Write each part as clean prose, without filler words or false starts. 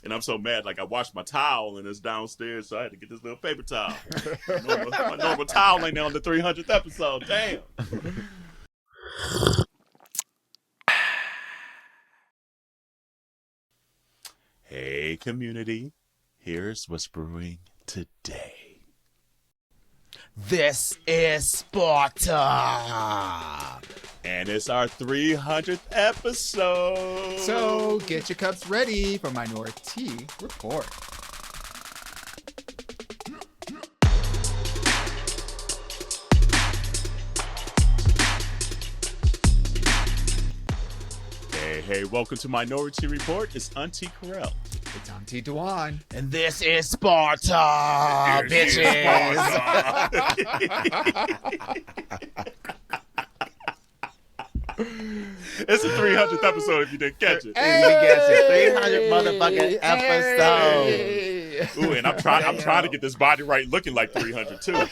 And I'm so mad, like I washed my towel and it's downstairs, so I had to get this little paper towel. My normal towel ain't there on the 300th episode. Damn. Hey, community. Here's what's brewing today. This is Sparta. And it's our 300th episode. So get your cups ready for Minoritea Report. Hey, welcome to Minoritea Report. It's Auntie Corell. It's Auntie Dwayne. And this is Sparta, bitches. It's the 300th episode if you didn't catch it. Hey, we get it. 300 motherfucking episodes. Ooh, and I'm trying to get this body right looking like 300 too.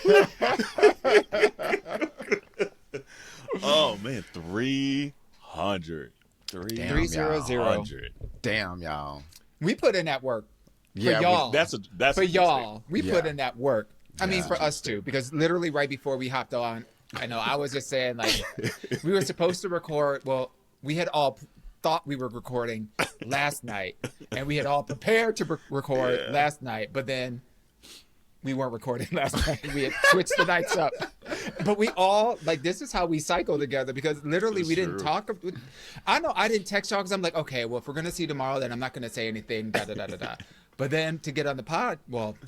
Oh man, 300. 300. Damn, y'all. We put in that work. Yeah, for y'all. That's for y'all. We put Yeah. in that work. I mean, for us too, because literally right before we hopped on, I know I was just saying, like, we were supposed to record. Well, we had all thought we were recording last night, and we had all prepared to record last night, but then we weren't recording last night. We had switched the nights up. But we all, like, this is how we cycle together, because literally we didn't talk. I know I didn't text y'all because I'm like, okay, well, if we're going to see tomorrow, then I'm not going to say anything, da-da-da-da-da. But then to get on the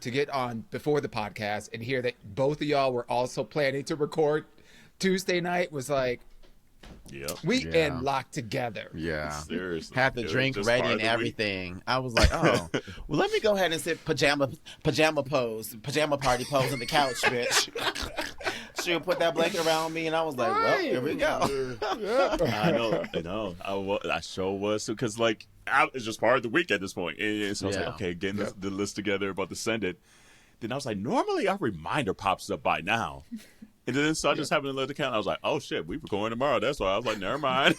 to get on before the podcast and hear that both of y'all were also planning to record Tuesday night was like, we in locked together. Yeah. Seriously. Had the drink ready and everything. I was like, oh, well, let me go ahead and sit pajama party pose on the couch, bitch. She'll put that blanket around me, and I was like, well, here we go. I know. I sure was. Because, like, it's just part of the week at this point. And so I was like, okay, getting the list together, about to send it. Then I was like, normally our reminder pops up by now. And then so I just happened to look at the count. I was like, oh, shit, we recording tomorrow. That's why I was like, never mind.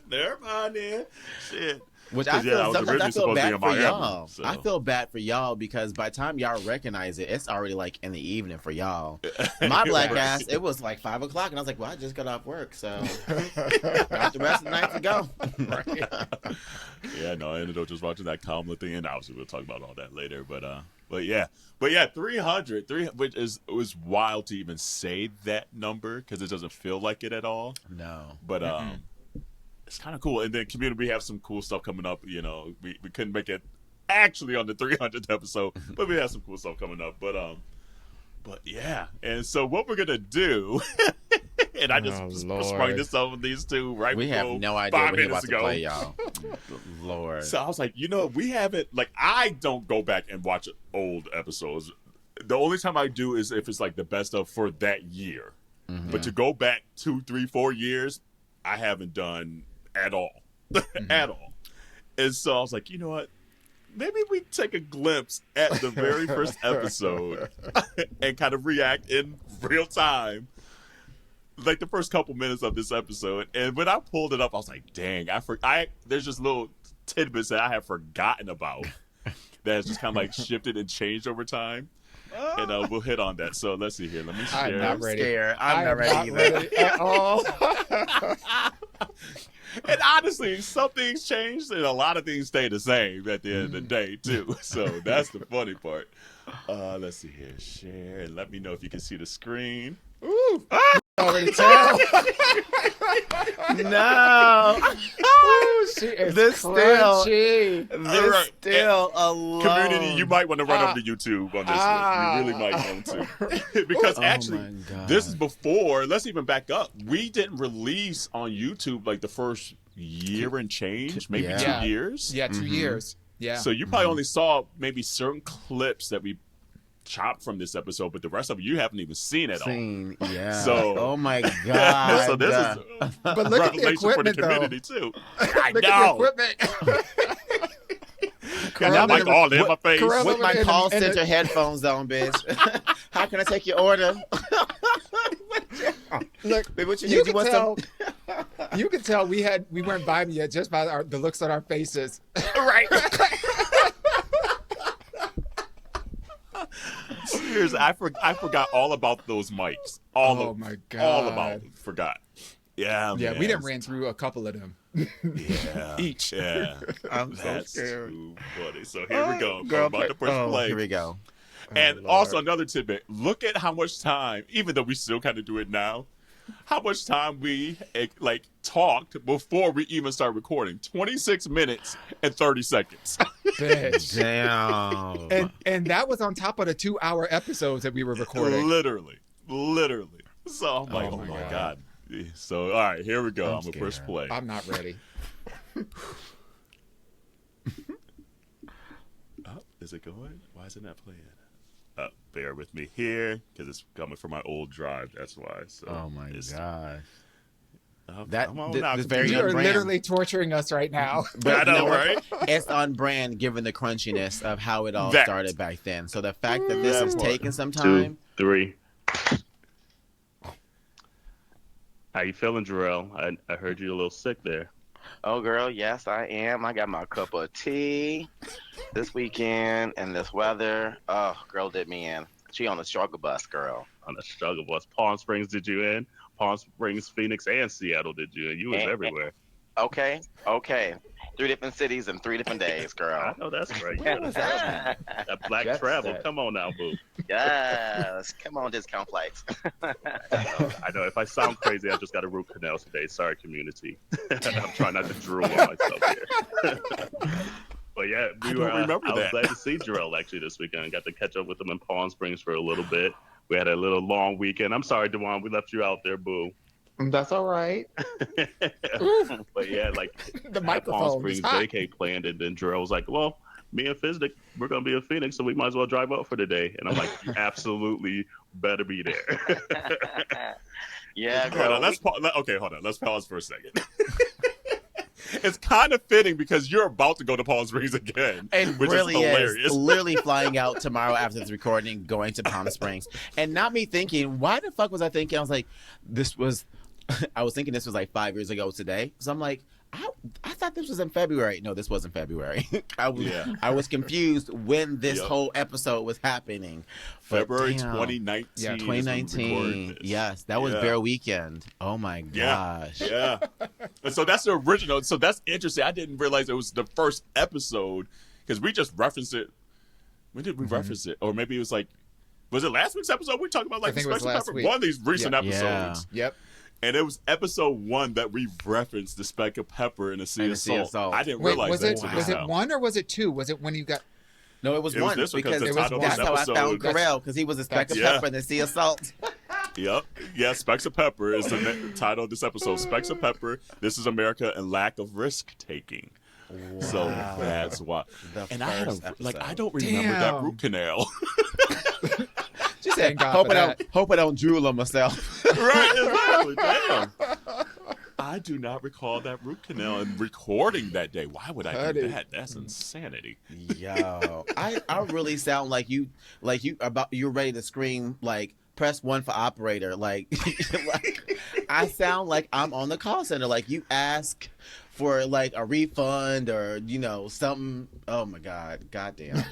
Never mind, then. Shit. Which I feel sometimes I feel bad for y'all. So. I feel bad for y'all because by the time y'all recognize it, it's already like in the evening for y'all. My black ass, it was like 5 o'clock, and I was like, well, I just got off work, so got the rest of the night to go. Yeah, no, I ended up just watching that Kamala thing, and obviously we'll talk about all that later. But yeah, 300, which was wild to even say that number because it doesn't feel like it at all. No, but it's kind of cool. And then community, we have some cool stuff coming up. You know, we couldn't make it actually on the 300th episode, but we have some cool stuff coming up. But yeah. And so what we're gonna do, and I just sprung this over these two right we before have no idea what 5 we're minutes about ago. to play, y'all. Lord. So I was like, we haven't, like, I don't go back and watch old episodes. The only time I do is if it's like the best of for that year. Mm-hmm. But to go back 2, 3, 4 years, I haven't done at all. At all. And so I was like, you know what? Maybe we take a glimpse at the very first episode and kind of react in real time. Like the first couple minutes of this episode. And when I pulled it up, I was like, dang, there's just little tidbits that I have forgotten about that has just kind of like shifted and changed over time. And we'll hit on that. So let's see here. Let me share. I'm not ready. I'm not ready either. Ready at all. And honestly, some things changed and a lot of things stay the same at the end of the day, too. So that's the funny part. Let's see here. Share and let me know if you can see the screen. Ooh. Already tell. No. Ooh, she is This crunchy. still alone. Community, you might want to run over to YouTube on this one. You really might want to. Because actually, this is before, let's even back up. We didn't release on YouTube like the first year and change, maybe 2 years. Yeah, 2 years. Yeah. So you probably only saw maybe certain clips that we chopped from this episode, but the rest of it you haven't even seen at all. Yeah. So, oh my god. So this is but look at the revelation for the equipment, community too. I look know. at the equipment. And I'm like all in my face. With my call center headphones on, bitch. How can I take your order? Look, Baby, what you can tell we weren't vibing yet just by the looks on our faces. Right. Seriously, I forgot all about those mics. My God. All about them. Forgot. Yeah, Yeah, man. we done ran through a couple of them. Yeah. Each. Yeah. I'm so That's scared. too funny. So here we go. Girl, I'm about to push play. here we go. And Lord. also another tidbit. Look at how much time, even though we still kind of do it now, how much time we talked before we even started recording. 26 minutes and 30 seconds. Bitch. Damn. And that was on top of the 2-hour episodes that we were recording. Literally. So I'm like, oh my God. So, all right, here we go. I'm going to push play. I'm not ready. Oh, is it going? Why is it not playing? Bear with me here, because it's coming from my old drive. That's why. So Oh my gosh. That's very You are on brand. literally torturing us right now. I know, right? It's on brand given the crunchiness of how it all That. started back then. So the fact that this is part. taking some 2, time. 3. How you feeling, Jarrell? I heard you a little sick there. Oh, girl, yes, I am. I got my cup of tea this weekend and this weather. Oh, girl did me in. She on the struggle bus, girl. On the struggle bus. Palm Springs did you in? Palm Springs, Phoenix, and Seattle did you in? You was everywhere. Okay. 3 different cities in 3 different days, I girl. know that's right. Where was that? That black Jet travel. set. Come on now, boo. Yes. Come on, discount flights. I know if I sound crazy, I just got a root canal today. Sorry, community. I'm trying not to drool on myself here. But yeah, I don't remember I was that. glad to see Jarrell actually this weekend. I got to catch up with him in Palm Springs for a little bit. We had a little long weekend. I'm sorry, Dewan, we left you out there, boo. That's all right. But yeah, like The Palm microphone Springs is hot. vacay planned, and then Jarrell was like, "Well, me and Fiznik, we're gonna be in Phoenix, so we might as well drive up for the day." And I'm like, "You absolutely better be there." Yeah, Hold girl. on, hold on. Let's pause for a second. It's kind of fitting because you're about to go to Palm Springs again, It which really is hilarious. literally flying out tomorrow after this recording, going to Palm Springs. And not me thinking, why the fuck was I thinking? I was like, I was thinking this was like 5 years ago today. So I'm like, I thought this was in February. No, this wasn't February. I was confused when this whole episode was happening. But February damn. 2019. Yeah, is when we recorded 2019. this. Yes, that was Yeah. Bear Weekend. Oh my Yeah. gosh. Yeah. And so that's the original. So that's interesting. I didn't realize it was the first episode because we just referenced it. When did we reference it? Or maybe it was was it last week's episode? We talked about I think it was Special last Pepper? week. One of these recent Yeah. episodes. Yep. And it was episode 1 that we referenced the speck of pepper and the sea And of the sea of salt. salt. I didn't Wait, realize was that. it until was just it now. 1 or was it 2? Was it when you got? No, it was It was one this one because because the it was title of one. this that's how I found episode. Carell, because he was a speck of Yeah. pepper in the sea of salt. Yep. Yeah, Specks of Pepper is the title of this episode. Specks of Pepper, This is America and Lack of Risk Taking. So that's why. The And I first had episode. I don't remember that Damn. root canal. Just thank God Hope for I that. don't drool on myself. Right, exactly. Damn. I do not recall that root canal and recording that day. Why would I do Honey. that? That's insanity. Yo, I really sound like you're ready to scream like press 1 for operator. Like I sound like I'm on the call center. Like you ask for like a refund or something. Oh my God, goddamn.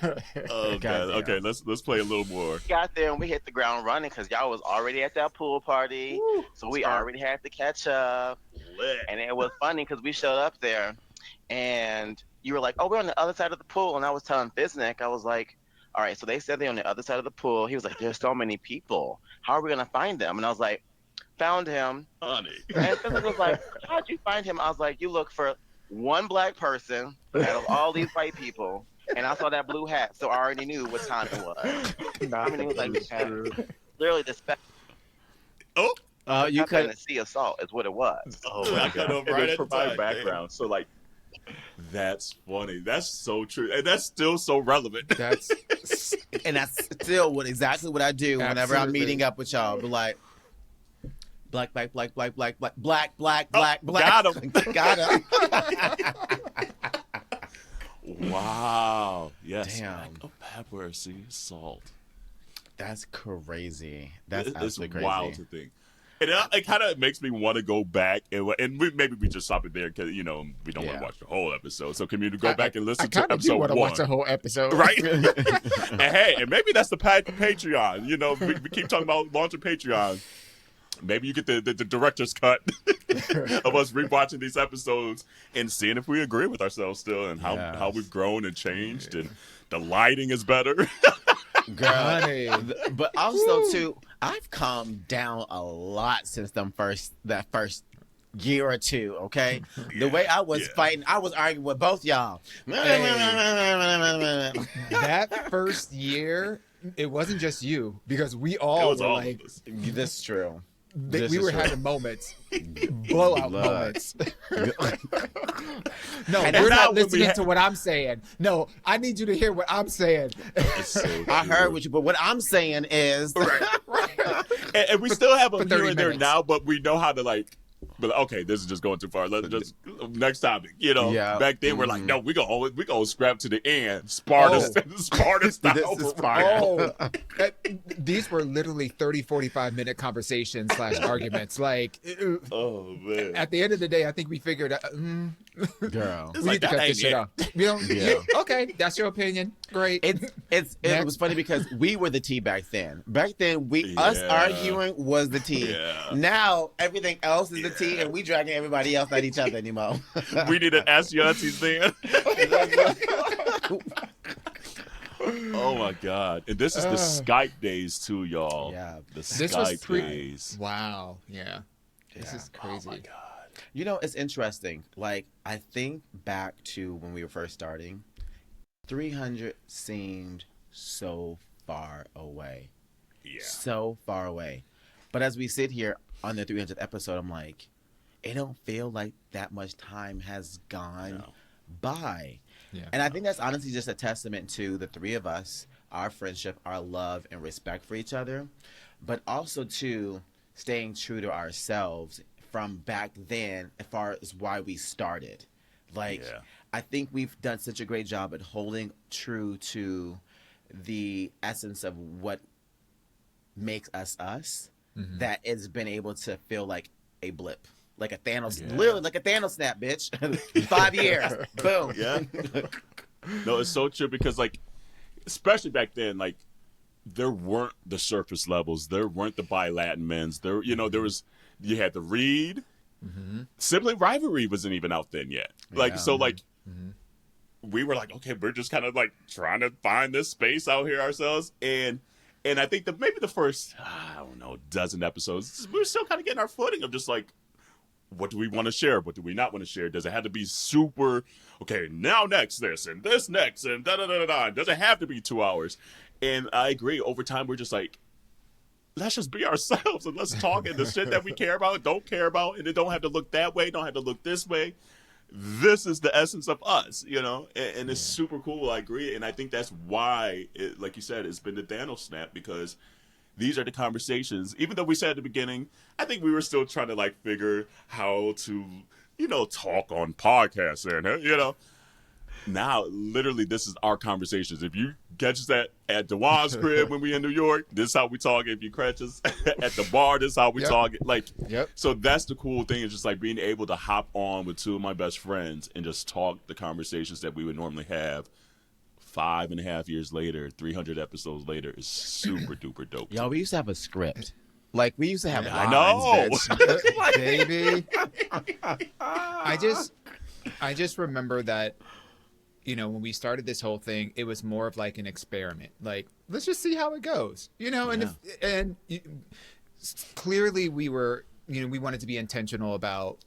Oh God. Goddamn. Okay, let's play a little more. Got there and we hit the ground running because y'all was already at that pool party. So we already had to catch up. Lit. And it was funny because we showed up there and you were like, oh, we're on the other side of the pool. And I was telling Biznick, I was like, all right, so they said they're on the other side of the pool. He was like, there's so many people. How are we going to find them? And I was like, found him. Honey. And Biznick was like, how'd you find him? I was like, you look for one black person out of all these white people. And I saw that blue hat, so I already knew what time it was. I mean, it was like we had literally the spec Oh. You in could. the sea of salt is what it was. Oh my God. And Right then at the provide time. background. So like, That's funny. That's so true. And that's still so relevant. That's And that's still exactly what I do whenever I'm Absolutely. meeting up with y'all. Be like, black, black, black, black, black, black, black, black, Oh, black, black. got him. Got him. Wow. Yes. Damn. Speck of pepper, sea salt. That's crazy. That's It's absolutely crazy. wild to think. It kind of makes me want to go back and maybe we just stop it there because we don't want to watch the whole episode. So can you go back and listen to episode 1? I want to watch the whole episode, right? and maybe that's the Patreon. We keep talking about launching Patreon. Maybe you get the director's cut of us rewatching these episodes and seeing if we agree with ourselves still and how we've grown and changed and the lighting is better. Girl, but also too, I've calmed down a lot since that first year or two. Okay, the way I was fighting, I was arguing with both y'all. That first year, it wasn't just you because we all were like, "This is true." We were having moments, blowout moments. No, we're not listening to what I'm saying. No, I need you to hear what I'm saying. I heard what you, but what I'm saying is, and we still have them here and there now, but we know how to but okay, this is just going too far. Let's just next topic. Back then we're like, no, we gonna scrap to the end. Sparta style. These were literally 30, 45-minute conversations / arguments. Like, oh man. At the end of the day, I think we figured out. Girl, we need to cut this shit off. Okay, that's your opinion. Great. It was funny because we were the tea back then. Back then, us arguing was the tea. Yeah. Now everything else is the tea, and we dragging everybody else at each other anymore. We need to ask Aunteas then. Oh my God! And this is the Skype days too, y'all. Yeah, this Skype days. Wow. Yeah. This is crazy. Oh my God. It's interesting. Like, I think back to when we were first starting, 300 seemed so far away. Yeah. So far away. But as we sit here on the 300th episode, I'm like, it don't feel like that much time has gone by. Yeah. And I think that's honestly just a testament to the three of us, our friendship, our love, and respect for each other, but also to staying true to ourselves from back then as far as why we started. I think we've done such a great job at holding true to the essence of what makes us us, that it's been able to feel like a blip. Like a Thanos, literally like a Thanos snap, bitch. 5 years, boom. Yeah. No, it's so true because, especially back then, there weren't the surface levels, there weren't the bi-Latin men's. There was, you had the Reed. Sibling rivalry wasn't even out then yet. We were like, okay, we're just kind of trying to find this space out here ourselves, and I think that maybe the first, dozen episodes, we were still kind of getting our footing of just what do we want to share? What do we not want to share? Does it have to be super, okay, now next this and this next and da-da-da-da-da? Does it have to be 2 hours? And I agree. Over time, we're just let's just be ourselves and let's talk and the shit that we care about, don't care about, and it don't have to look that way, don't have to look this way. This is the essence of us, and it's super cool. I agree. And I think that's why, like you said, it's been the Thanos snap, because these are the conversations. Even though we said at the beginning, I think we were still trying to figure how to, talk on podcasts and, Now, literally, this is our conversations. If you catch us at Dwayne's crib when we in New York, this is how we talk. If you catch us at the bar, this is how we talk. So that's the cool thing, is just being able to hop on with two of my best friends and just talk the conversations that we would normally have. 5.5 years later, 300 episodes later, is super duper dope. Yo, we used to have a script. We used to have lines, I know. bitch. Baby. I just remember that, when we started this whole thing, it was more of an experiment. Let's just see how it goes, clearly we were, we wanted to be intentional about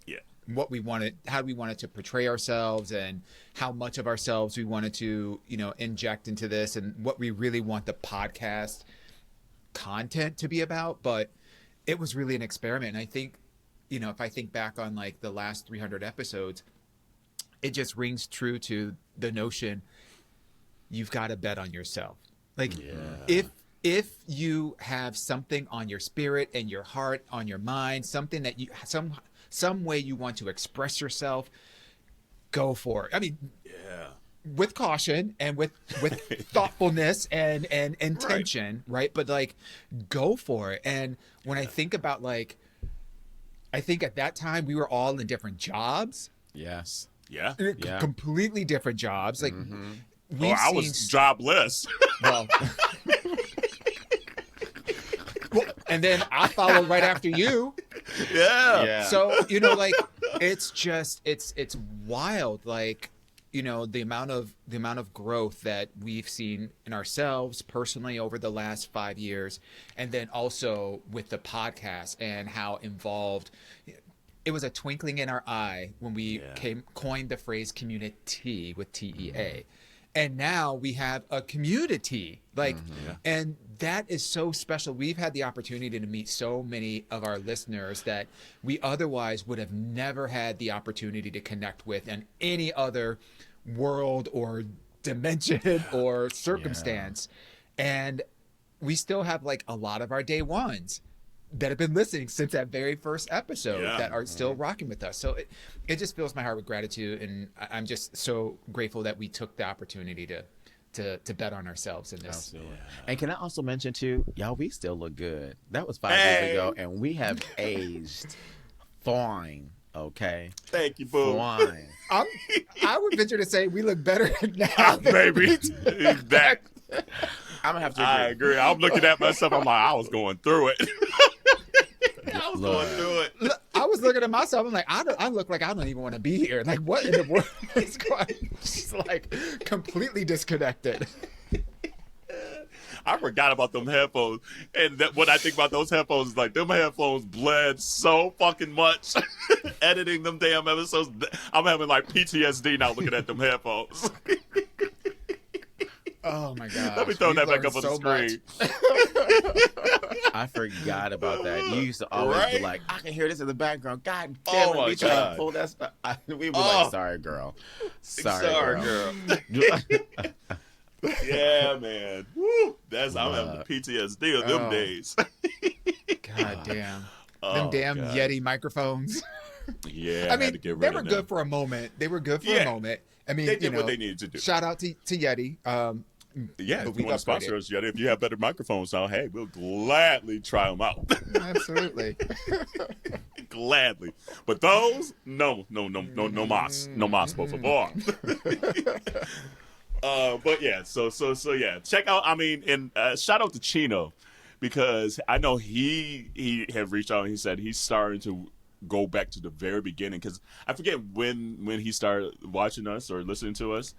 what we wanted, how we wanted to portray ourselves, and how much of ourselves we wanted to, inject into this, and what we really want the podcast content to be about. But it was really an experiment. And I think, if I think back on the last 300 episodes, it just rings true to the notion you've got to bet on yourself. If you have something on your spirit and your heart, on your mind, something that you some way you want to express yourself, go for it. I mean, with caution and with thoughtfulness and intention, right? But go for it. And when I think about I think at that time we were all in different jobs. Yes. Yeah. Completely different jobs. Like, I was jobless. Well, and then I followed right after you. Yeah. So, like, it's just, it's wild. Like, the amount of growth that we've seen in ourselves personally over the last 5 years, and then also with the podcast and how involved. It was a twinkling in our eye when we coined the phrase community with TEA. And now we have a community, and that is so special. We've had the opportunity to meet so many of our listeners that we otherwise would have never had the opportunity to connect with in any other world or dimension or circumstance. And we still have like a lot of our day ones that have been listening since that very first episode that are still rocking with us. So it just fills my heart with gratitude, and I'm just so grateful that we took the opportunity to bet on ourselves in this. Absolutely. And can I also mention too, y'all, we still look good. That was 5 years ago, and we have aged fine. Okay. Thank you, boo. Fine. I would venture to say we look better now. Baby. That. I'm gonna have to agree. I agree. I'm looking at myself. I'm like, I was going through it. I was going through it. Look, I was looking at myself. I'm like, I look like I don't even want to be here. Like, what in the world is going on? She's like completely disconnected. I forgot about them headphones. And when I think about those headphones, it's like them headphones bled so fucking much. Editing them damn episodes. I'm having like PTSD now looking at them headphones. Oh my god! Let me throw that back up on the screen. I forgot about that. You used to always be like, I can hear this in the background. God damn it, we try to pull that stuff. We were like, sorry, girl. Sorry, girl. Yeah, man. Woo. I'm having the PTSD of them days. God damn. Them damn God. Yeti microphones. Yeah, I mean, had to get rid they of were them. good for a moment. They were good for a moment. I mean, they did what they needed to do. Shout out to Yeti. Yeah, if you want to sponsor us, Yeti, if you have better microphones now, hey, we'll gladly try them out. Absolutely. Gladly. But those, no mas. No mas, por favor. But yeah, so yeah, check out, I mean, and shout out to Chino, because I know he had reached out and he said he's starting to go back to the very beginning, because I forget when he started watching us or listening to us,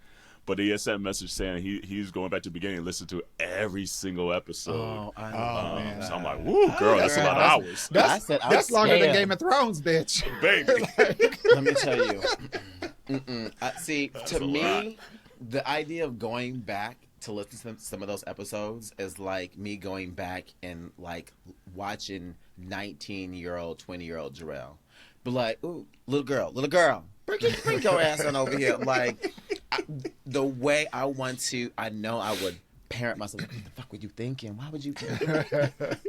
but he had sent a message saying he's going back to the beginning and listen to every single episode. Man. So I'm like, woo, girl, that's a lot of hours. That's longer than Game of Thrones, bitch. Baby. Let me tell you. See, to me, the idea of going back to listen to some of those episodes is like me going back and like watching 19-year-old, 20-year-old Jarrell. But like, ooh, little girl, bring your ass on over here. Like, the way I know I would parent myself. Like, what the fuck were you thinking? Why would you think?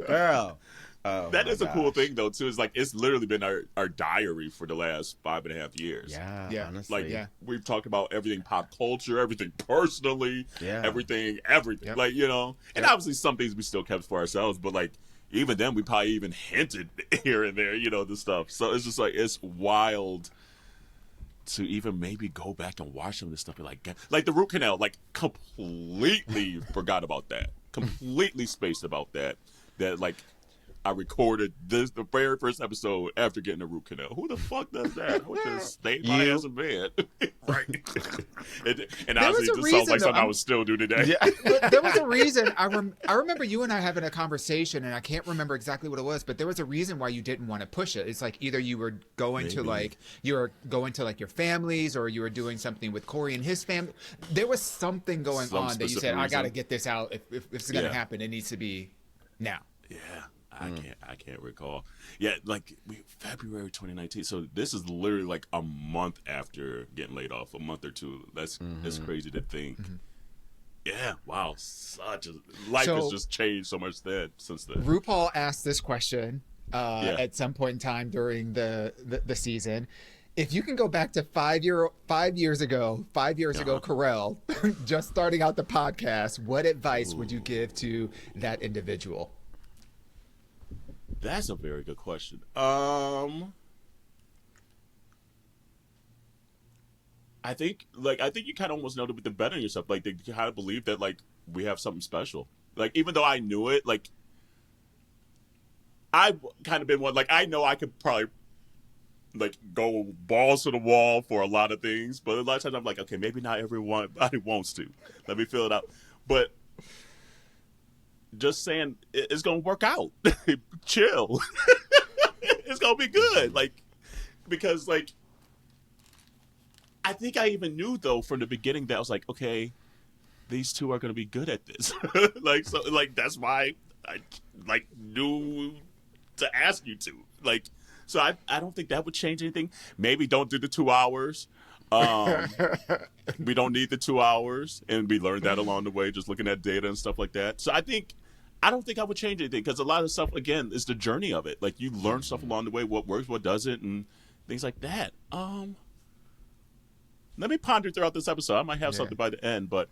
Girl. Oh, that is a cool thing, though, too. It's like, it's literally been our diary for the last 5.5 years. Yeah, honestly. Like, we've talked about everything pop culture, everything personally, everything. Yep. Like, and obviously some things we still kept for ourselves, but like, even then, we probably even hinted here and there, the stuff. So it's just like, it's wild to even maybe go back and watch some of this stuff. Like the root canal, like, completely forgot about that. Completely spaced about that. That, like, I recorded the very first episode after getting a root canal. Who the fuck does that? I would just stay my ass in bed. Right. And honestly, this sounds like something I would still do today. Yeah. But there was a reason. I remember you and I having a conversation, and I can't remember exactly what it was, but there was a reason why you didn't want to push it. It's like either you were going to your families, or you were doing something with Corey and his family. There was something going on that you said, I got to get this out. If it's going to happen, it needs to be now. Yeah. I can't recall. Yeah, like February 2019. So this is literally like a month after getting laid off, a month or two. That's crazy to think. Mm-hmm. Yeah, wow, life has just changed so much since then. RuPaul asked this question at some point in time during the season. If you can go back to 5 years ago, Carell, just starting out the podcast, what advice would you give to that individual? That's a very good question. I think you kind of almost know to bet on yourself. Like, they kind of believe that, like, we have something special. Like, even though I knew it, like, I've kind of been one, like, I know I could probably, like, go balls to the wall for a lot of things, but a lot of times I'm like, okay, maybe not everybody wants to. Let me fill it out. But just saying it's going to work out. Chill. It's going to be good. Like, because, like, I think I even knew, though, from the beginning that I was like, okay, these two are going to be good at this. Like, so, like, that's why I, like, knew to ask you to. Like, so I don't think that would change anything. Maybe don't do the 2 hours. We don't need the 2 hours. And we learned that along the way, just looking at data and stuff like that. So I don't think I would change anything, because a lot of stuff, again, is the journey of it. Like, you learn stuff along the way, what works, what doesn't, and things like that. Let me ponder throughout this episode. I might have something by the end, but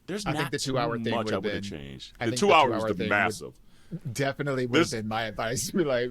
there's not the 2 hour too thing much I would would have have been changed. I The think 2 the hours 2 hour is thing massive. Definitely would have been my advice. Be like,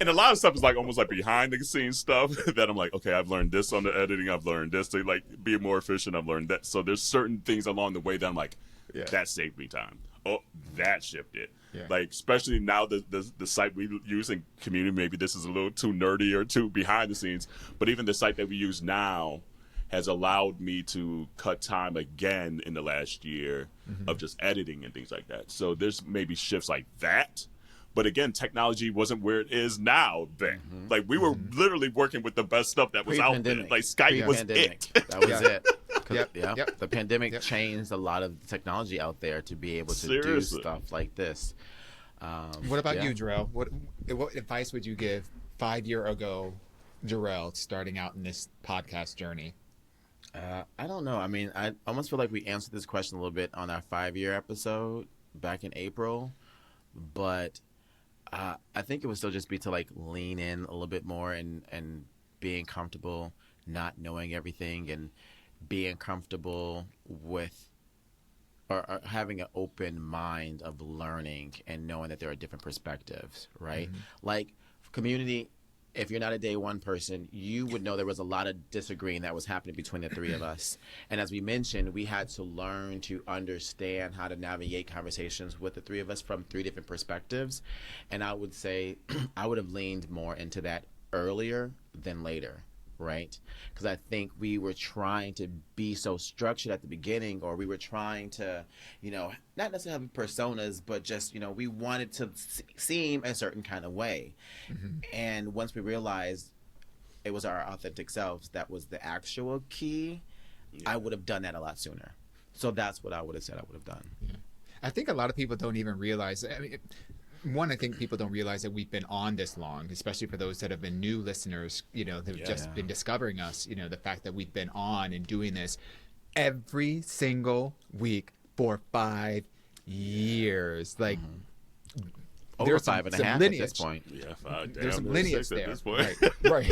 And a lot of stuff is like almost like behind the scenes stuff that I'm like, okay, I've learned this on the editing. I've learned this to, like, be more efficient. I've learned that. So there's certain things along the way that I'm like, that saved me time. Oh, that shifted. Yeah. Like, especially now the site we use in community, maybe this is a little too nerdy or too behind the scenes, but even the site that we use now has allowed me to cut time again in the last year of just editing and things like that. So there's maybe shifts like that. But again, technology wasn't where it is now then. Like, we were literally working with the best stuff that was out there. Like, Skype was it. That was it. Yep. The pandemic changed a lot of the technology out there to be able to do stuff like this. what about you, Jarrell? What advice would you give 5 years ago, Jarrell, starting out in this podcast journey? I don't know. I mean, I almost feel like we answered this question a little bit on our 5-year episode back in April, but I think it would still just be to, like, lean in a little bit more and being comfortable not knowing everything, and being comfortable with or having an open mind of learning and knowing that there are different perspectives, right? Like, community, if you're not a day one person, you would know there was a lot of disagreeing that was happening between the three of us. And as we mentioned, we had to learn to understand how to navigate conversations with the three of us from 3 different perspectives. And I would say I would have leaned more into that earlier than later, right? Because I think we were trying to be so structured at the beginning, or we were trying to, not necessarily have personas, but just, we wanted to seem a certain kind of way. And once we realized it was our authentic selves that was the actual key, I would have done that a lot sooner. So that's what I would have said I would have done. Yeah. I think a lot of people don't even realize. I mean, I think people don't realize that we've been on this long, especially for those that have been new listeners, that have just been discovering us, the fact that we've been on and doing this every single week for 5 years. Like, over 5.5 at this point. Yeah, 5. There's some lineage there. At this point. Right.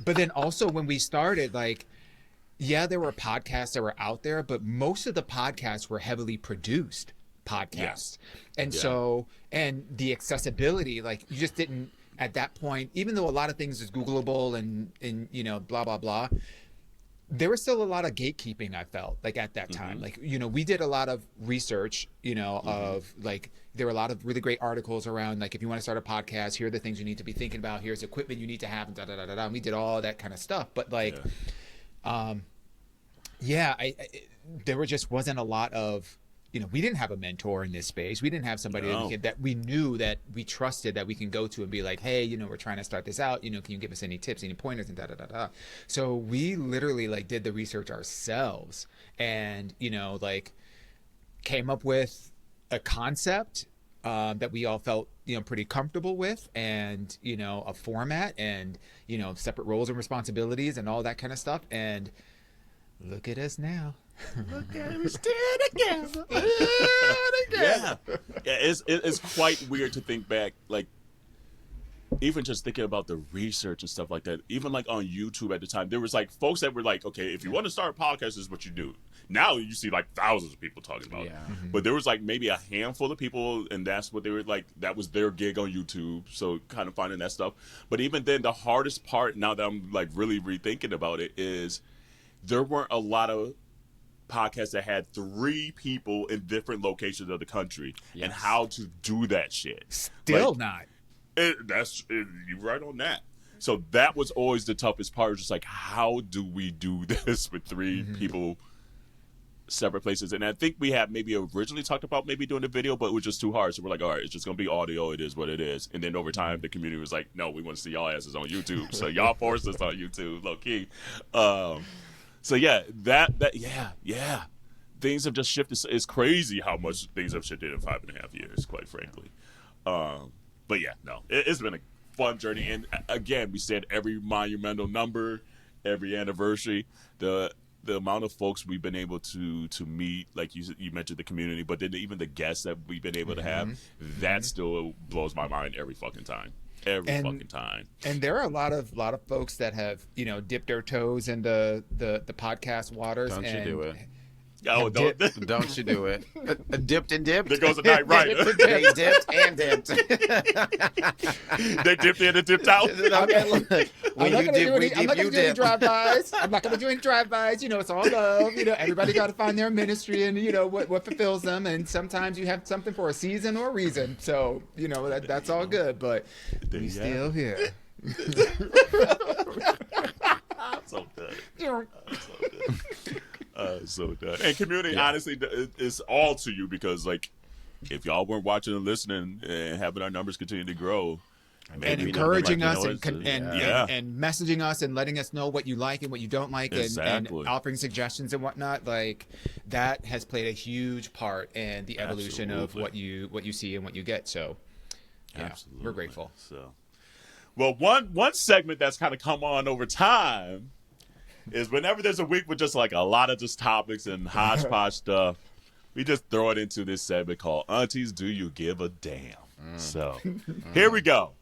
But then also when we started, like, there were podcasts that were out there, but most of the podcasts were heavily produced podcasts. And so, and the accessibility, like, you just didn't, at that point, even though a lot of things is Googleable and blah, blah, blah, there was still a lot of gatekeeping, I felt, like, at that time. Like, we did a lot of research, of, like, there were a lot of really great articles around, like, if you want to start a podcast, here are the things you need to be thinking about, here's equipment you need to have, and da-da-da-da-da. And we did all that kind of stuff. But, like, there just wasn't a lot of, we didn't have a mentor in this space. We didn't have somebody that we knew, that we trusted, that we can go to and be like, hey, we're trying to start this out. Can you give us any tips, any pointers, and da-da-da-da. So we literally, like, did the research ourselves and, like, came up with a concept that we all felt, pretty comfortable with, and, a format, and, separate roles and responsibilities and all that kind of stuff. And look at us now. Look at us together. Yeah, it's quite weird to think back. Like, even just thinking about the research and stuff like that, even like on YouTube at the time, there was like folks that were like, okay, if you want to start a podcast, this is what you do. Now you see like thousands of people talking about it. But there was like maybe a handful of people, and that's what they were like, that was their gig on YouTube. So kind of finding that stuff. But even then, the hardest part, now that I'm like really rethinking about it, is there weren't a lot of podcasts that had 3 people in different locations of the country and how to do that shit. Still like, not. You're right on that. So that was always the toughest part. Just like, how do we do this with 3 people, separate places? And I think we had maybe originally talked about maybe doing a video, but it was just too hard. So we're like, all right, it's just gonna be audio. It is what it is. And then over time, the community was like, no, we want to see y'all asses on YouTube. So y'all forced us on YouTube, low key. So yeah, yeah. Things have just shifted. It's crazy how much things have shifted in 5.5 years, quite frankly. But yeah, no, it's been a fun journey. And again, we said every monumental number, every anniversary, the amount of folks we've been able to meet, like you mentioned the community, but then even the guests that we've been able to have, that still blows my mind every fucking time. Fucking time. And there are a lot of folks that have, dipped their toes into the podcast waters. Don't you do it. Oh, don't you do it. Dipped and dipped. There goes a night, right? They dipped and dipped. They dipped in and dipped out. Okay, look. I'm not going to do any drive-bys. I'm not going to do any drive-bys. It's all love. Everybody got to find their ministry and, what fulfills them. And sometimes you have something for a season or a reason. So, that's all good. But we still here. So good. So good. And community, honestly, is all to you, because like, if y'all weren't watching and listening and having our numbers continue to grow, and encouraging us and messaging us and letting us know what you like and what you don't like, and offering suggestions and whatnot, like that has played a huge part in the evolution of what you see and what you get. So yeah, we're grateful. So, well, one segment that's kind of come on over time is whenever there's a week with just like a lot of just topics and hodgepodge stuff, we just throw it into this segment called Aunties, Do You Give a Damn? So here we go.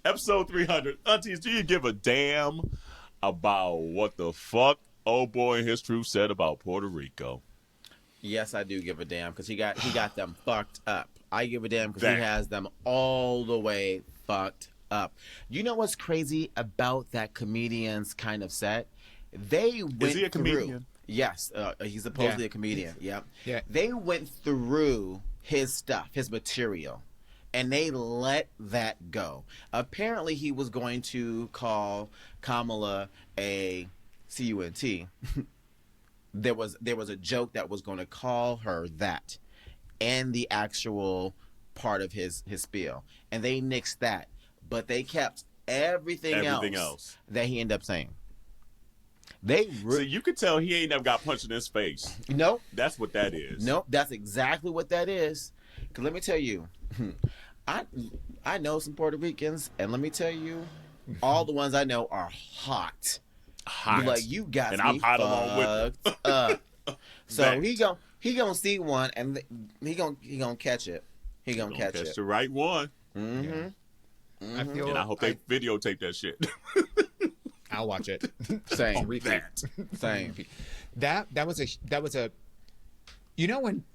Episode 300. Aunties, do you give a damn about what the fuck old boy and his truth said about Puerto Rico? Yes, I do give a damn, because he got them fucked up. I give a damn because he has them all the way fucked up. You know what's crazy about that comedian's kind of set? They went Is he a comedian? Yes, he's supposedly a comedian. Yep. Yeah. They went through his stuff, his material, and they let that go. Apparently, he was going to call Kamala a cunt. There was a joke that was going to call her that, and the actual part of his spiel, and they nixed that, but they kept everything else that he ended up saying. So you could tell he ain't never got punched in his face. Nope. That's what that is. Nope. That's exactly what that is. Because let me tell you, I know some Puerto Ricans, and let me tell you, all the ones I know are hot. Like, you got me I'm hot along with up. So he gonna see one, and he gonna catch it. He gonna catch it. The right one. Mm-hmm. Mm-hmm. And I hope they videotape that shit. I'll watch it. Same. On repeat. Same. That was a.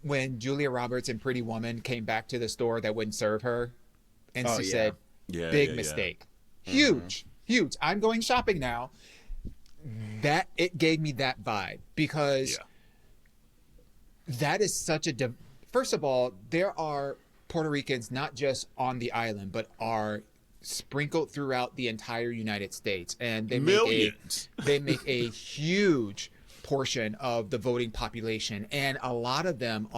When Julia Roberts in Pretty Woman came back to the store that wouldn't serve her, and she said, "Big mistake, huge. I'm going shopping now." That it gave me that vibe, because that is such a. First of all, there are Puerto Ricans not just on the island, but are sprinkled throughout the entire United States, and they make a huge portion of the voting population, and a lot of them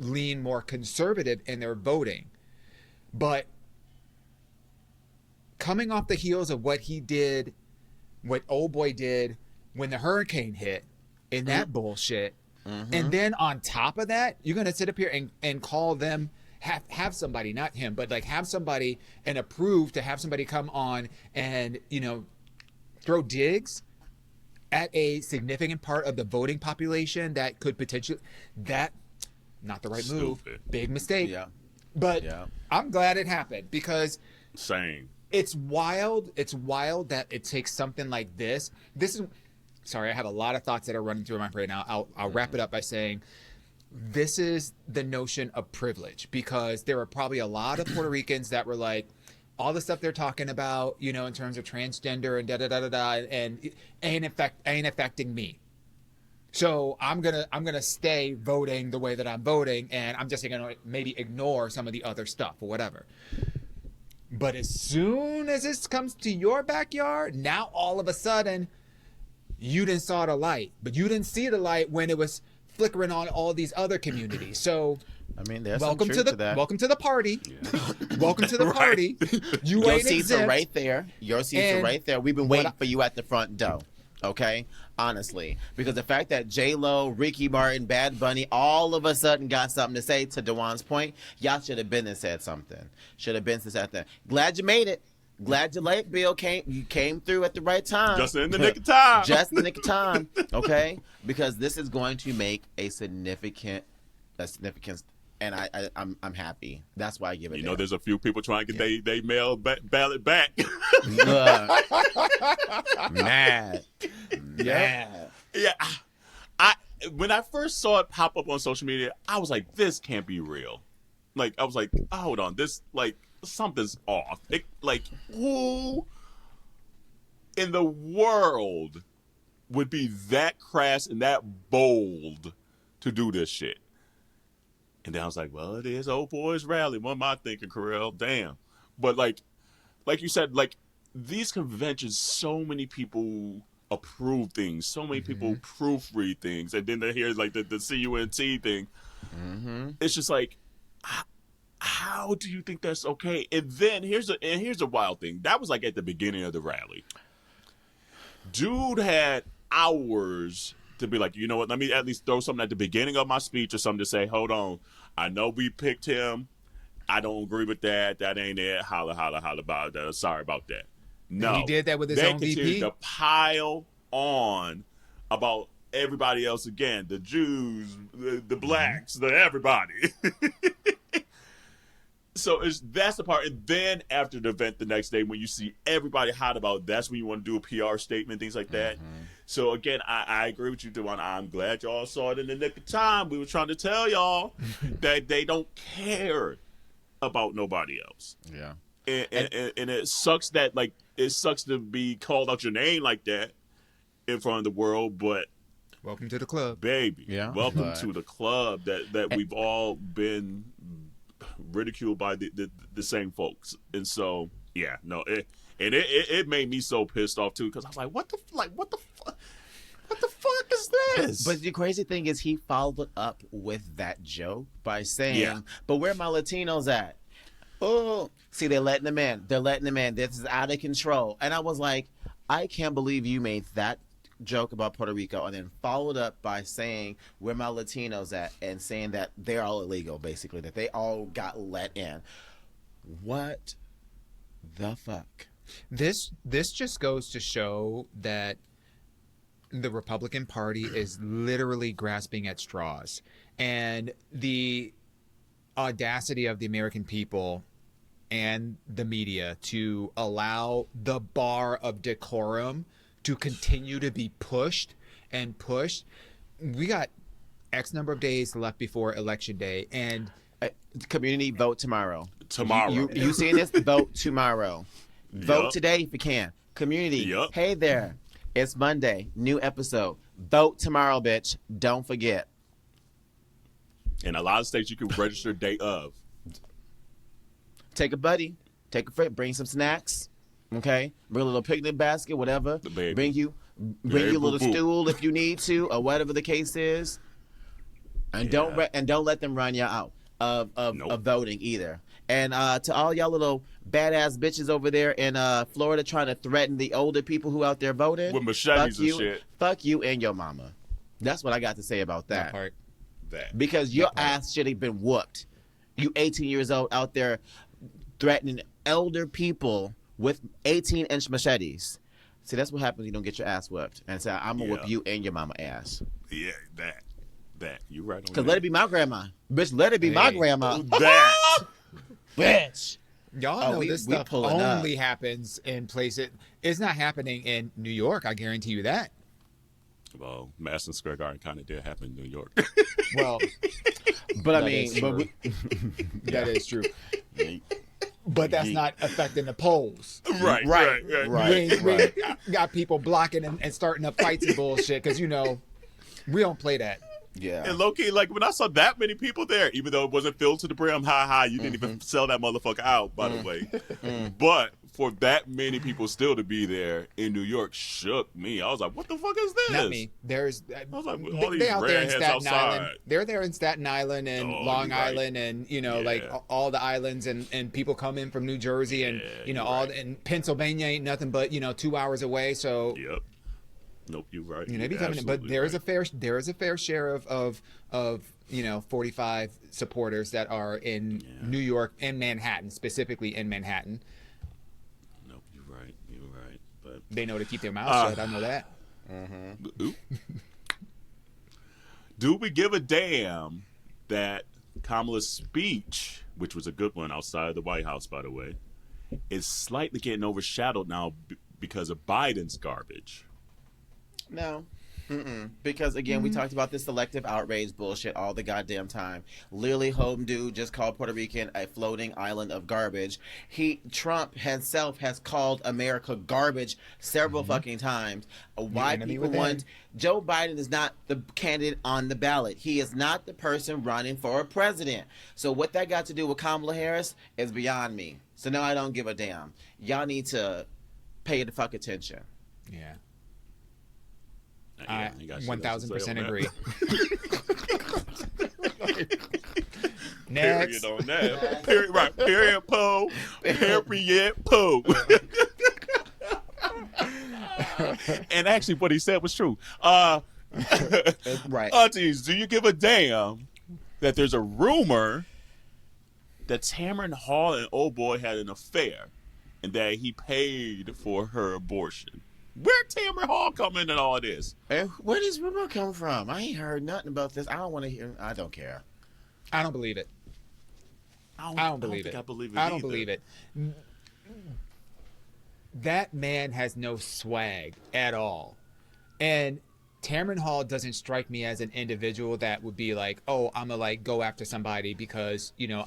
lean more conservative in their voting. But coming off the heels of what old boy did when the hurricane hit, in that bullshit, and then on top of that, you're gonna sit up here and call them, have somebody, not him, but like have somebody and approve to have somebody come on and throw digs at a significant part of the voting population that could potentially, not the right move. Big mistake. But I'm glad it happened, because Same. It's wild. It's wild that it takes something like this. This is. Sorry, I have a lot of thoughts that are running through my brain now. I'll wrap it up by saying this is the notion of privilege, because there are probably a lot of Puerto Ricans that were like, all the stuff they're talking about, you know, in terms of transgender and and ain't affecting me. So I'm gonna stay voting the way that I'm voting, and I'm just gonna maybe ignore some of the other stuff or whatever. But as soon as this comes to your backyard, now all of a sudden, you didn't saw the light, but you didn't see the light when it was flickering on all these other communities. So, I mean, there's welcome some truth to that. welcome to the party. Yeah. Welcome to the party. You Your ain't seats exempt. are right there. Your seats And are right there. We've been waiting for you at the front door. Okay, honestly, because the fact that J-Lo, Ricky Martin, Bad Bunny, all of a sudden got something to say, to Dewan's point, y'all should have been and said something. Should have been and said that. Glad you made it. Glad your light bill came through at the right time. Just in the nick of time. Just in the nick of time. Okay, because this is going to make a significance, and I'm happy. That's why I give it. You know, there's a few people trying to get they mail ballot back. Mad. Yeah. I when I first saw it pop up on social media, I was like, this can't be real. Like, I was like, hold on, this, like, something's off. Like, who in the world would be that crass and that bold to do this shit? And then I was like, well, it is old boys rally. What am I thinking, Carell? Damn. But like you said, like, these conventions, so many people approve things, so many people proofread things, and then they hear like the CUNT thing. It's just like, how do you think that's okay? And then here's a wild thing. That was like at the beginning of the rally. Dude had hours to be like, you know what, let me at least throw something at the beginning of my speech or something to say, hold on, I know we picked him. I don't agree with that. That ain't it. Holla, holla, holla about that. Sorry about that. No. And he did that with his own VP. They continued to pile on about everybody else again. The Jews, the blacks, the everybody. So that's the part. And then after the event the next day, when you see everybody hot about, that's when you want to do a PR statement, things like that. So again, I agree with you, Dwayne. I'm glad y'all saw it in the nick of time. We were trying to tell y'all that they don't care about nobody else. Yeah. And it sucks that, like, it sucks to be called out your name like that in front of the world, but welcome to the club, baby. Yeah. Welcome to the club that we've all been ridiculed by the same folks. And so, yeah, no, it made me so pissed off too, because I was like, what the fuck is this? But the crazy thing is, he followed up with that joke by saying, but where my Latinos at? Oh, see, they're letting them in. This is out of control. And I was like, I can't believe you made that joke about Puerto Rico and then followed up by saying, where my Latinos at? And saying that they're all illegal, basically, that they all got let in. What the fuck? This just goes to show that the Republican Party is literally grasping at straws, and the audacity of the American people and the media to allow the bar of decorum to continue to be pushed and pushed. We got X number of days left before Election Day, and community vote tomorrow. Tomorrow. You seeing this? Vote tomorrow. Vote today if you can. Community. Hey there. It's Monday. New episode. Vote tomorrow, bitch. Don't forget. In a lot of states, you can register day of. Take a buddy. Take a friend. Bring some snacks. Okay? Bring a little picnic basket, whatever. Bring you a little stool if you need to, or whatever the case is. And don't let them run you out of voting either. And to all y'all little badass bitches over there in Florida trying to threaten the older people who out there voting with machetes and shit. Fuck you and your mama. That's what I got to say about that. Because your ass should have been whooped. You 18 years old out there threatening elder people with 18-inch machetes. See, that's what happens when you don't get your ass whooped. And say, I'm going to whoop you and your mama ass. Yeah, that. You right on that. Because let it be my grandma. Bitch, let it be my grandma. That. Bitch. Y'all know this we stuff pulling up. only happens in places. It's not happening in New York. I guarantee you that. Well, Madison Square Garden kind of did happen in New York. Well, But I that mean, is but true. we, that is true. But that's not affecting the polls. right. We got people blocking and starting up fights and bullshit because, you know, we don't play that. yeah. And low-key, like, when I saw that many people there, even though it wasn't filled to the brim, you didn't even sell that motherfucker out, by the way. But for that many people still to be there in New York shook me. I was like, what the fuck is this? Not me. There's I was like, all these they out there in redheads Staten outside. Island. They're there in Staten Island and Oh, Long you're right. Island and, you know, Yeah. like all the islands and people come in from New Jersey and, you know, you're all right. and Pennsylvania ain't nothing but, you know, 2 hours away. So Yep. Nope, you're right. you know, they be You're coming in, but absolutely there is right. a fair share of you know 45 supporters that are in New York and Manhattan, specifically in Manhattan. Nope, you're right. But They know to keep their mouths shut. I know that. Ooh. Do we give a damn that Kamala's speech, which was a good one outside of the White House, by the way, is slightly getting overshadowed now because of Biden's garbage? No. Because again, we talked about this selective outrage bullshit all the goddamn time. Lily Home Dude just called Puerto Rican a floating island of garbage. Trump himself has called America garbage several fucking times. Why enemy people within. want Joe Biden is not the candidate on the ballot. He is not the person running for president. So what that got to do with Kamala Harris is beyond me. So now I don't give a damn. Y'all need to pay the fuck attention. Yeah, Yeah, I you got shit else to say 1000% on agree. that. Next. Period on that. Period. Right. Period. Po. Period. Po. And actually, what he said was true. Right. Aunteas, do you give a damn that there's a rumor that Tamron Hall and old boy had an affair and that he paid for her abortion? Where Tamron Hall come in and all this? And where does rumor come from? I ain't heard nothing about this. I don't want to hear. I don't care. I don't believe it. I don't believe think it. I believe it. I don't either. believe it. That man has no swag at all. And Tamron Hall doesn't strike me as an individual that would be like, oh, I'm gonna like go after somebody because, you know,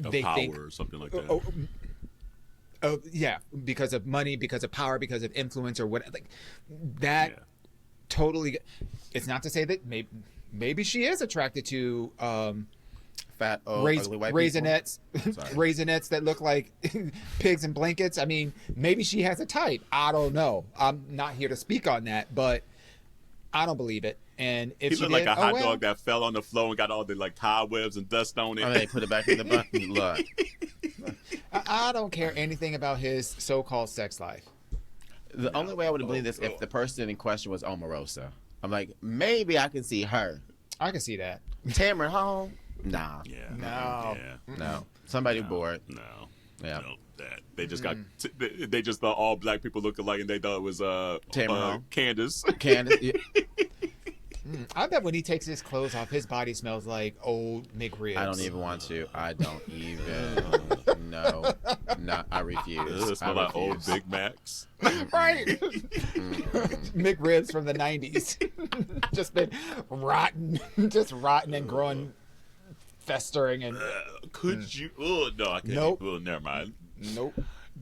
Of they power think or something like that. yeah, because of money, because of power, because of influence or what, like that. Yeah. Totally. It's not to say that maybe she is attracted to Fat, ugly white people. raisinets, raisinets that look like pigs in blankets. I mean, maybe she has a type. I don't know. I'm not here to speak on that, but I don't believe it. And if He she looked like did, a hot well. dog that fell on the floor and got all the like cobwebs and dust on it. I mean, they put it back in the button. Look. I don't care anything about his so-called sex life. The only way I would believe this if the person in question was Omarosa. I'm like, maybe I can see her. I can see that. Tamron Hall? Nah. Yeah. No. Yeah. No. Somebody bored. No. Yeah. No. That they just got. They just thought all black people look alike, and they thought it was Tamron Hall. Candace. Candace. Yeah. I bet when he takes his clothes off, his body smells like old McRibs. I don't even want to. I don't even. No. No, I refuse. It smell like old refuse. Big Macs. Right. McRibs from the 90s. Just been rotten. Just rotten and growing, festering and. Could you? Oh no, I can't. Nope. Oh, never mind. Nope.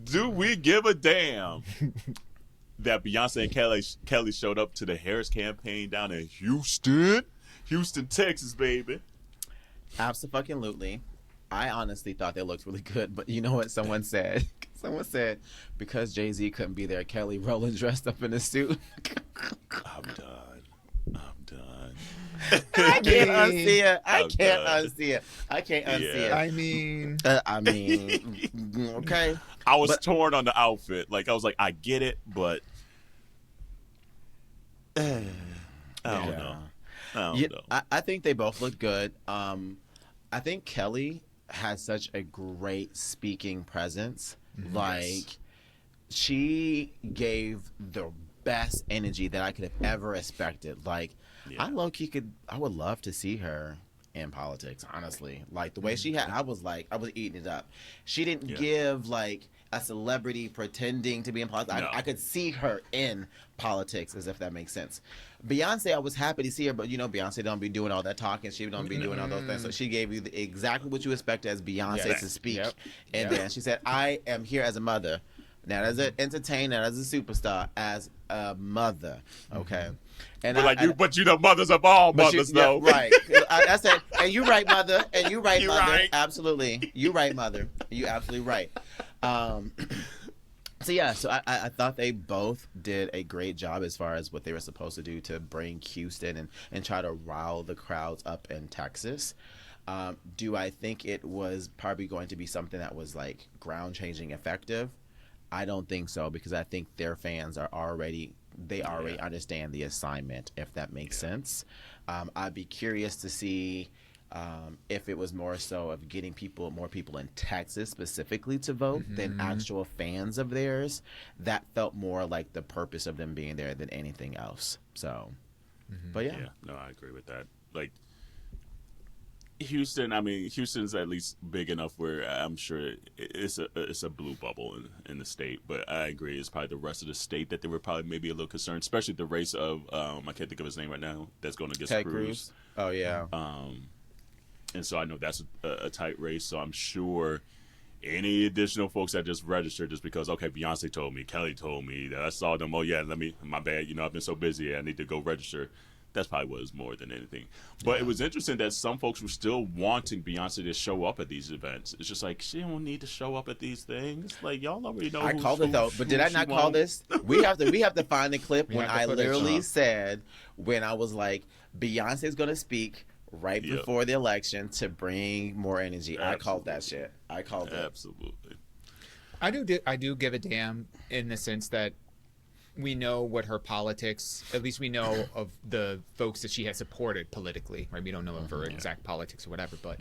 Do we give a damn that Beyonce and Kelly showed up to the Harris campaign down in Houston, Texas, baby? Absolutely. I honestly thought they looked really good, but you know what someone said? Someone said, because Jay-Z couldn't be there, Kelly Rowland dressed up in a suit. I'm done. I can't unsee it. I I'm can't done. unsee it. I can't unsee Yeah. I mean, it. Okay. I was torn on the outfit. Like I was like, I get it, but I don't know. I don't Yeah, know. I think they both look good. I think Kelly has such a great speaking presence. Like, she gave the best energy that I could have ever expected. Like, Yeah. I low-key I would love to see her in politics, honestly. Like the way she had, I was eating it up. She didn't give like a celebrity pretending to be in politics. No. I could see her in politics, as if that makes sense. Beyonce, I was happy to see her, but you know, Beyonce don't be doing all that talking. She don't be doing all those things. So she gave you exactly what you expect as Beyonce to speak. And then she said, I am here as a mother, not as an entertainer, not as a superstar, as a mother. Okay. And but you know, mothers of all mothers, though. Yeah, right. I said, and you right, mother. And you right, mother. Right. Absolutely. You right, mother. You absolutely right. So I thought they both did a great job as far as what they were supposed to do to bring Houston and try to rile the crowds up in Texas. Do I think it was probably going to be something that was like ground changing effective? I don't think so, because I think their fans are already understand the assignment, if that makes sense. I'd be curious to see if it was more so of getting more people in Texas specifically to vote than actual fans of theirs. That felt more like the purpose of them being there than anything else. So, but yeah. No, I agree with that. Like Houston's at least big enough where I'm sure it's a blue bubble in the state. But I agree, it's probably the rest of the state that they were probably maybe a little concerned, especially the race of I can't think of his name right now, that's going against Cruz. Oh yeah. And so I know that's a tight race. So I'm sure any additional folks that just registered just because, okay, Beyonce told me, Kelly told me, that I saw them, oh yeah, my bad, you know, I've been so busy, I need to go register. That's probably what was more than anything. But it was interesting that some folks were still wanting Beyonce to show up at these events. It's just like, she don't need to show up at these things. Like, y'all already know. I called it though, but did I not call this? We have to find the clip when I literally said, when I was like, Beyonce's gonna speak right before the election to bring more energy. Absolutely. I called that shit. I called it. Absolutely. I do give a damn in the sense that we know what her politics, at least we know of the folks that she has supported politically, right? We don't know of her exact politics or whatever, but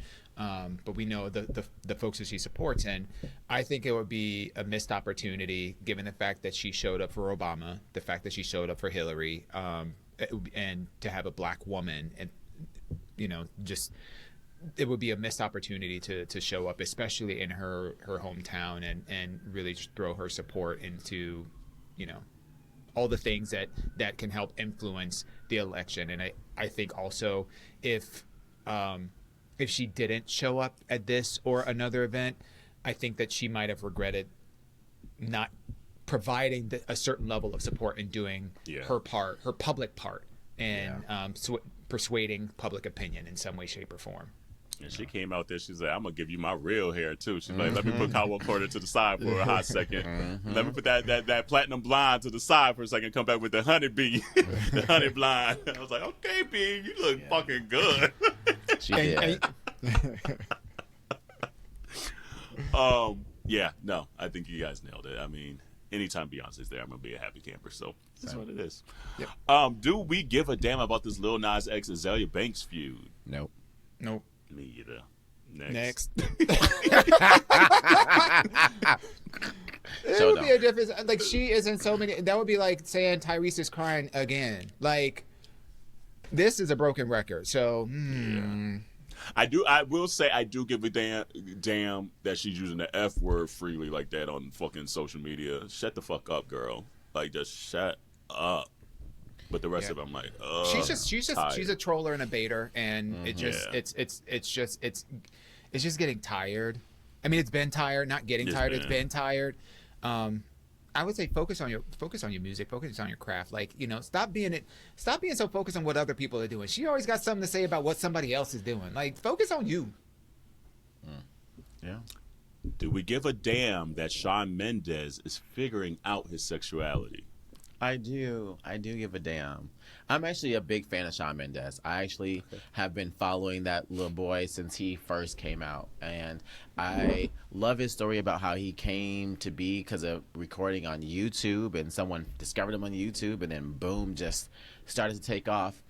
we know the folks that she supports. And I think it would be a missed opportunity given the fact that she showed up for Obama, the fact that she showed up for Hillary, and to have a black woman, and you know, just it would be a missed opportunity to show up, especially in her hometown, and really just throw her support into, you know, all the things that can help influence the election. And I think also if she didn't show up at this or another event, I think that she might have regretted not providing a certain level of support and doing her part, her public part, and persuading public opinion in some way, shape, or form. And she came out there, she's like, I'm going to give you my real hair, too. She's like, let me put Cowboy Carter to the side for a hot second. Let me put that platinum blonde to the side for a second, come back with the honeybee, the honey blonde. I was like, okay, B, you look fucking good. She did. No, I think you guys nailed it. I mean, anytime Beyonce's there, I'm going to be a happy camper. So that's what it is. Yep. Do we give a damn about this Lil Nas X Azealia Banks feud? Nope. Me either. Next. So would be a difference. Like, she is in so many. That would be like saying Tyrese is crying again. Like, this is a broken record. So, I will say I do give a damn that she's using the F word freely like that on fucking social media. Shut the fuck up, girl. Like, just shut up. But the rest of them, I'm like, she's a troller and a baiter, and it's just getting tired. I mean, it's been tired, not getting tired. It's been tired. I would say focus on your music, focus on your craft. Like, you know, stop being so focused on what other people are doing. She always got something to say about what somebody else is doing. Like, focus on you. Yeah. Do we give a damn that Shawn Mendes is figuring out his sexuality? I do give a damn. I'm actually a big fan of Shawn Mendes. I actually have been following that little boy since he first came out. And I love his story about how he came to be because of recording on YouTube, and someone discovered him on YouTube, and then boom, just started to take off.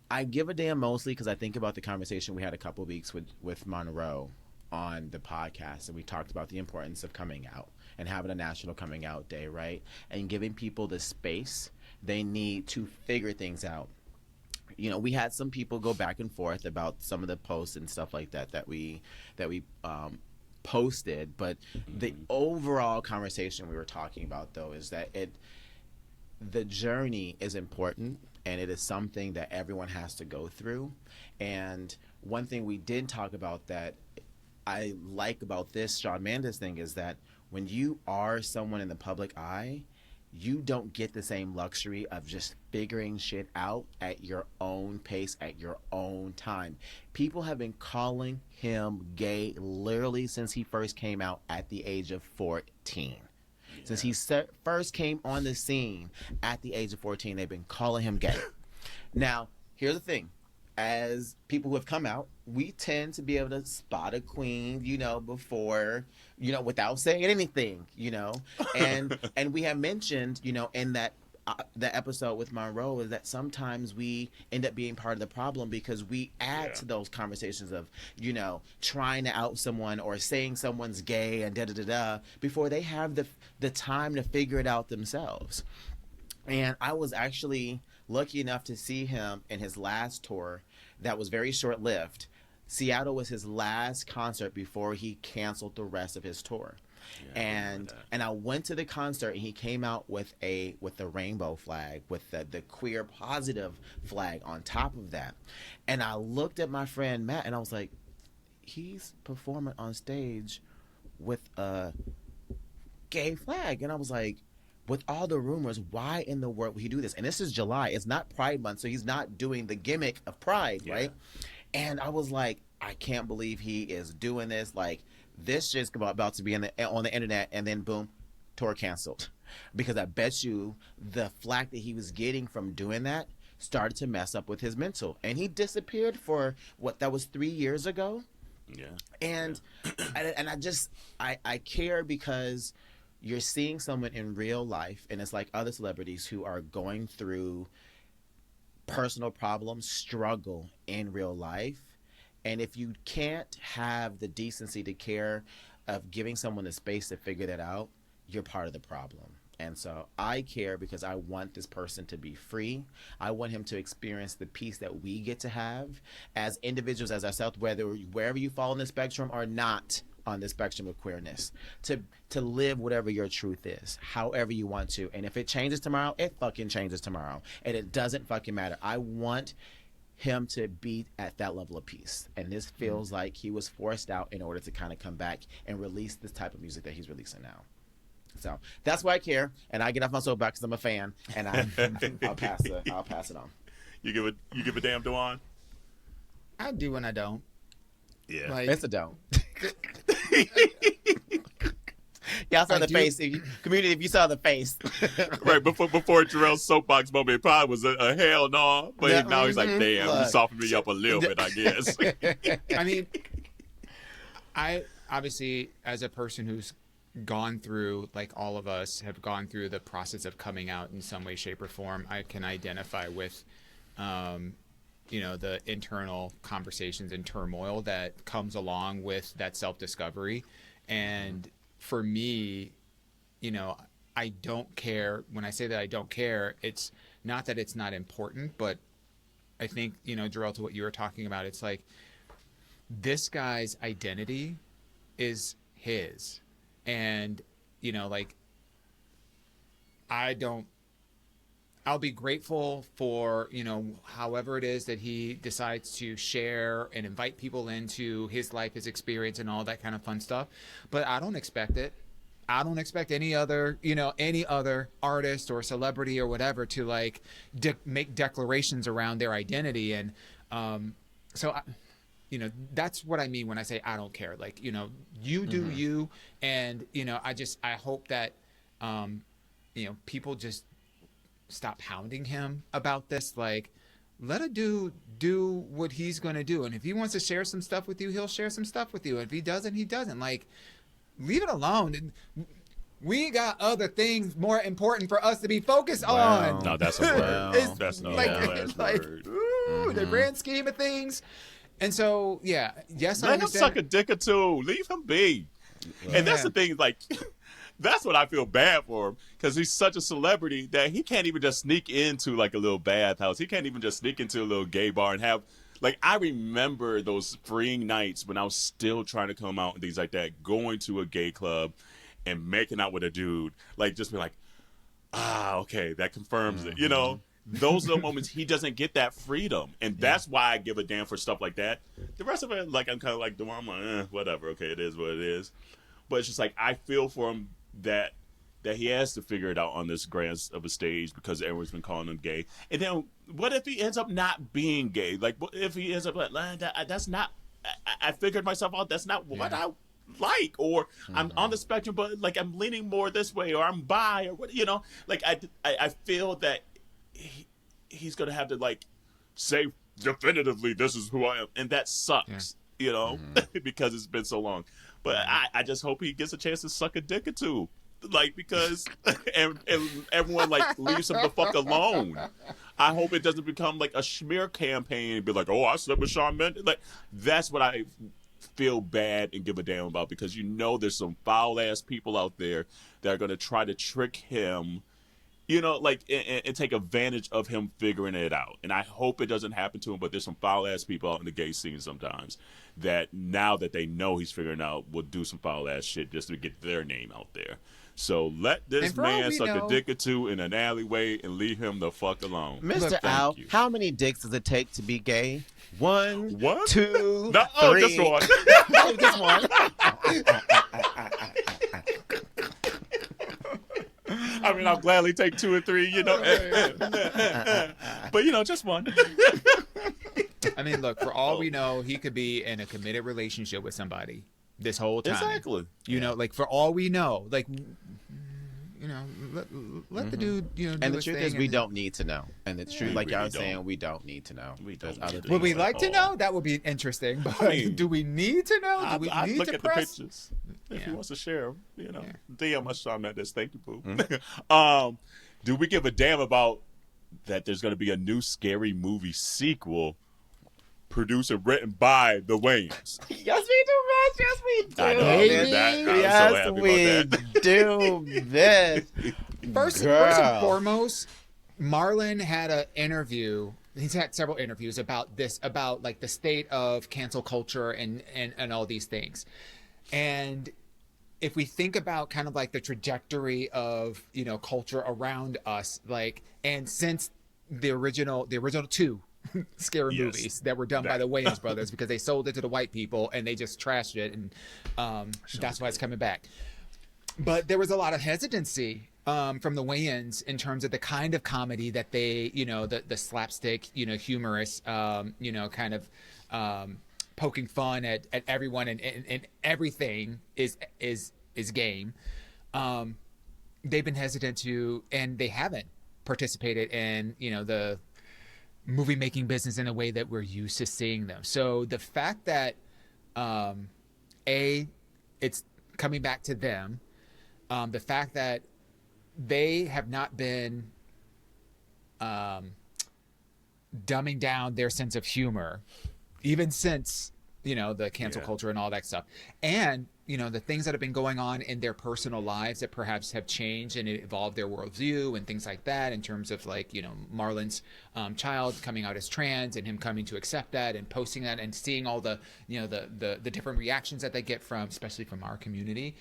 I give a damn mostly because I think about the conversation we had a couple of weeks with Monroe on the podcast, and we talked about the importance of coming out and having a national coming out day, right? And giving people the space they need to figure things out. we had some people go back and forth about some of the posts and stuff like that we posted, but the overall conversation we were talking about though is that the journey is important, and it is something that everyone has to go through. And one thing we did talk about that I like about this Shawn Mendes thing is that when you are someone in the public eye, you don't get the same luxury of just figuring shit out at your own pace, at your own time. People have been calling him gay literally since he first came out at the age of 14. Yeah. Since he first came on the scene at the age of 14, they've been calling him gay. Now, here's the thing. As people who have come out, we tend to be able to spot a queen, before, without saying anything, and we have mentioned, in that the episode with Monroe is that sometimes we end up being part of the problem because we add to those conversations of, trying to out someone or saying someone's gay and da-da-da-da before they have the time to figure it out themselves. And I was actually lucky enough to see him in his last tour that was very short-lived. Seattle was his last concert before he canceled the rest of his tour. Yeah, and I went to the concert and he came out with the rainbow flag, with the queer positive flag on top of that. And I looked at my friend Matt and I was like, he's performing on stage with a gay flag. And I was like, with all the rumors, why in the world would he do this? And this is July. It's not Pride Month, so he's not doing the gimmick of Pride, right? And I was like, I can't believe he is doing this. Like, this shit's about to be on the internet, and then boom, tour canceled. Because I bet you the flack that he was getting from doing that started to mess up with his mental. And he disappeared for, that was 3 years ago? Yeah. And I care because you're seeing someone in real life, and it's like other celebrities who are going through personal problems, struggle in real life. And if you can't have the decency to care of giving someone the space to figure that out, you're part of the problem. And so I care because I want this person to be free. I want him to experience the peace that we get to have as individuals, as ourselves, wherever you fall on the spectrum or not on the spectrum of queerness, to live whatever your truth is, however you want to. And if it changes tomorrow, it fucking changes tomorrow. And it doesn't fucking matter. I want him to be at that level of peace. And this feels like he was forced out in order to kind of come back and release this type of music that he's releasing now. So that's why I care. And I get off my soapbox because I'm a fan. And I'll pass it on. You give a damn, Dwayne? I do and I don't. Yeah. Like, it's a don't. Y'all saw the face. Community, if you saw the face. Right, before Jarrell's soapbox moment, it probably was a hell no. But now he's like, damn, you softened me up a little bit, I guess. I mean, I obviously, as a person who's gone through, like all of us have gone through the process of coming out in some way, shape, or form, I can identify with the internal conversations and turmoil that comes along with that self-discovery. And for me, I don't care. When I say that I don't care, it's not that it's not important, but I think, Jarrell, to what you were talking about, it's like this guy's identity is his. And, I'll be grateful for, however it is that he decides to share and invite people into his life, his experience, and all that kind of fun stuff. But I don't expect it. I don't expect any other artist or celebrity or whatever to make declarations around their identity. And that's what I mean when I say I don't care. Like, you do you. And, I hope that, people just stop hounding him about this. Like, let a dude do what he's going to do. And if he wants to share some stuff with you, he'll share some stuff with you. If he doesn't, he doesn't. Like, leave it alone. We got other things more important for us to be focused on. No, that's a word. That's no last word. The grand scheme of things. And so, yes, let him suck a dick or two. Leave him be. And that's the thing, like, That's what I feel bad for him, because he's such a celebrity that he can't even just sneak into like a little bathhouse. He can't even just sneak into a little gay bar and have. Like, I remember those freeing nights when I was still trying to come out and things like that, going to a gay club and making out with a dude, like, just be like, okay, that confirms it, you know? Those are the moments he doesn't get that freedom, and that's why I give a damn for stuff like that. The rest of it, like, I'm kind of like, I'm like, whatever, okay, it is what it is. But it's just like, I feel for him that he has to figure it out on this grand of a stage because everyone's been calling him gay. And then what if he ends up not being gay? Like, what if he ends up like, that's not, I figured myself out, that's not what I like, or I'm on the spectrum, but like I'm leaning more this way, or I'm bi, or what, you know? Like, I feel that he's going to have to like say definitively, this is who I am. And that sucks, you know, because it's been so long. But I just hope he gets a chance to suck a dick or two. Like, because and everyone like leaves him the fuck alone. I hope it doesn't become like a smear campaign and be like, oh, I slept with Shawn Mendes. Like, that's what I feel bad and give a damn about, because you know there's some foul ass people out there that are going to try to trick him, you know, like, and take advantage of him figuring it out. And I hope it doesn't happen to him, but there's some foul ass people out in the gay scene sometimes that now that they know he's figuring out will do some foul ass shit just to get their name out there. So let this man suck a dick or two in an alleyway and leave him the fuck alone. Mr. Al, how many dicks does it take to be gay? One, what? Two, no, three. Just one. Just one. I mean, I'll gladly take 2 or 3, you know. But, you know, just one. I mean, look, for all we know, he could be in a committed relationship with somebody this whole time. Exactly. You know, like, for all we know, like, you know, let the dude, you know, do and the his truth thing is, we don't need to know. And the truth, like y'all really saying, we don't need to know. We don't. Would we like to know? That would be interesting. But I mean, do we need to know? Do we I need look to at press? the pictures. If he wants to share them, you know. Yeah. DM us, Shawn Mendes. Thank you, boo. Do we give a damn about that there's going to be a new Scary Movie sequel produced and written by the Wayans? Yes, we do, man. Yes, we do. I know. I'm yes, so happy we about that. do, man. First and foremost, Marlon had an interview. He's had several interviews about this, about like the state of cancel culture and all these things. And if we think about kind of like the trajectory of, you know, culture around us, like, and since the original 2 scary movies that were done by the Wayans brothers, because they sold it to the white people and they just trashed it, and that's why it's coming back. But there was a lot of hesitancy from the Wayans in terms of the kind of comedy that they, you know, the slapstick, you know, humorous, you know, kind of poking fun at everyone and everything is game. They've been hesitant to, and they haven't participated in, you know, the movie making business in a way that we're used to seeing them. So the fact that it's coming back to them, the fact that they have not been dumbing down their sense of humor, even since, you know, the cancel culture and all that stuff, and, you know, the things that have been going on in their personal lives that perhaps have changed and evolved their worldview and things like that, in terms of, like, you know, Marlon's child coming out as trans and him coming to accept that and posting that and seeing all the, you know, the different reactions that they get from, especially from our community.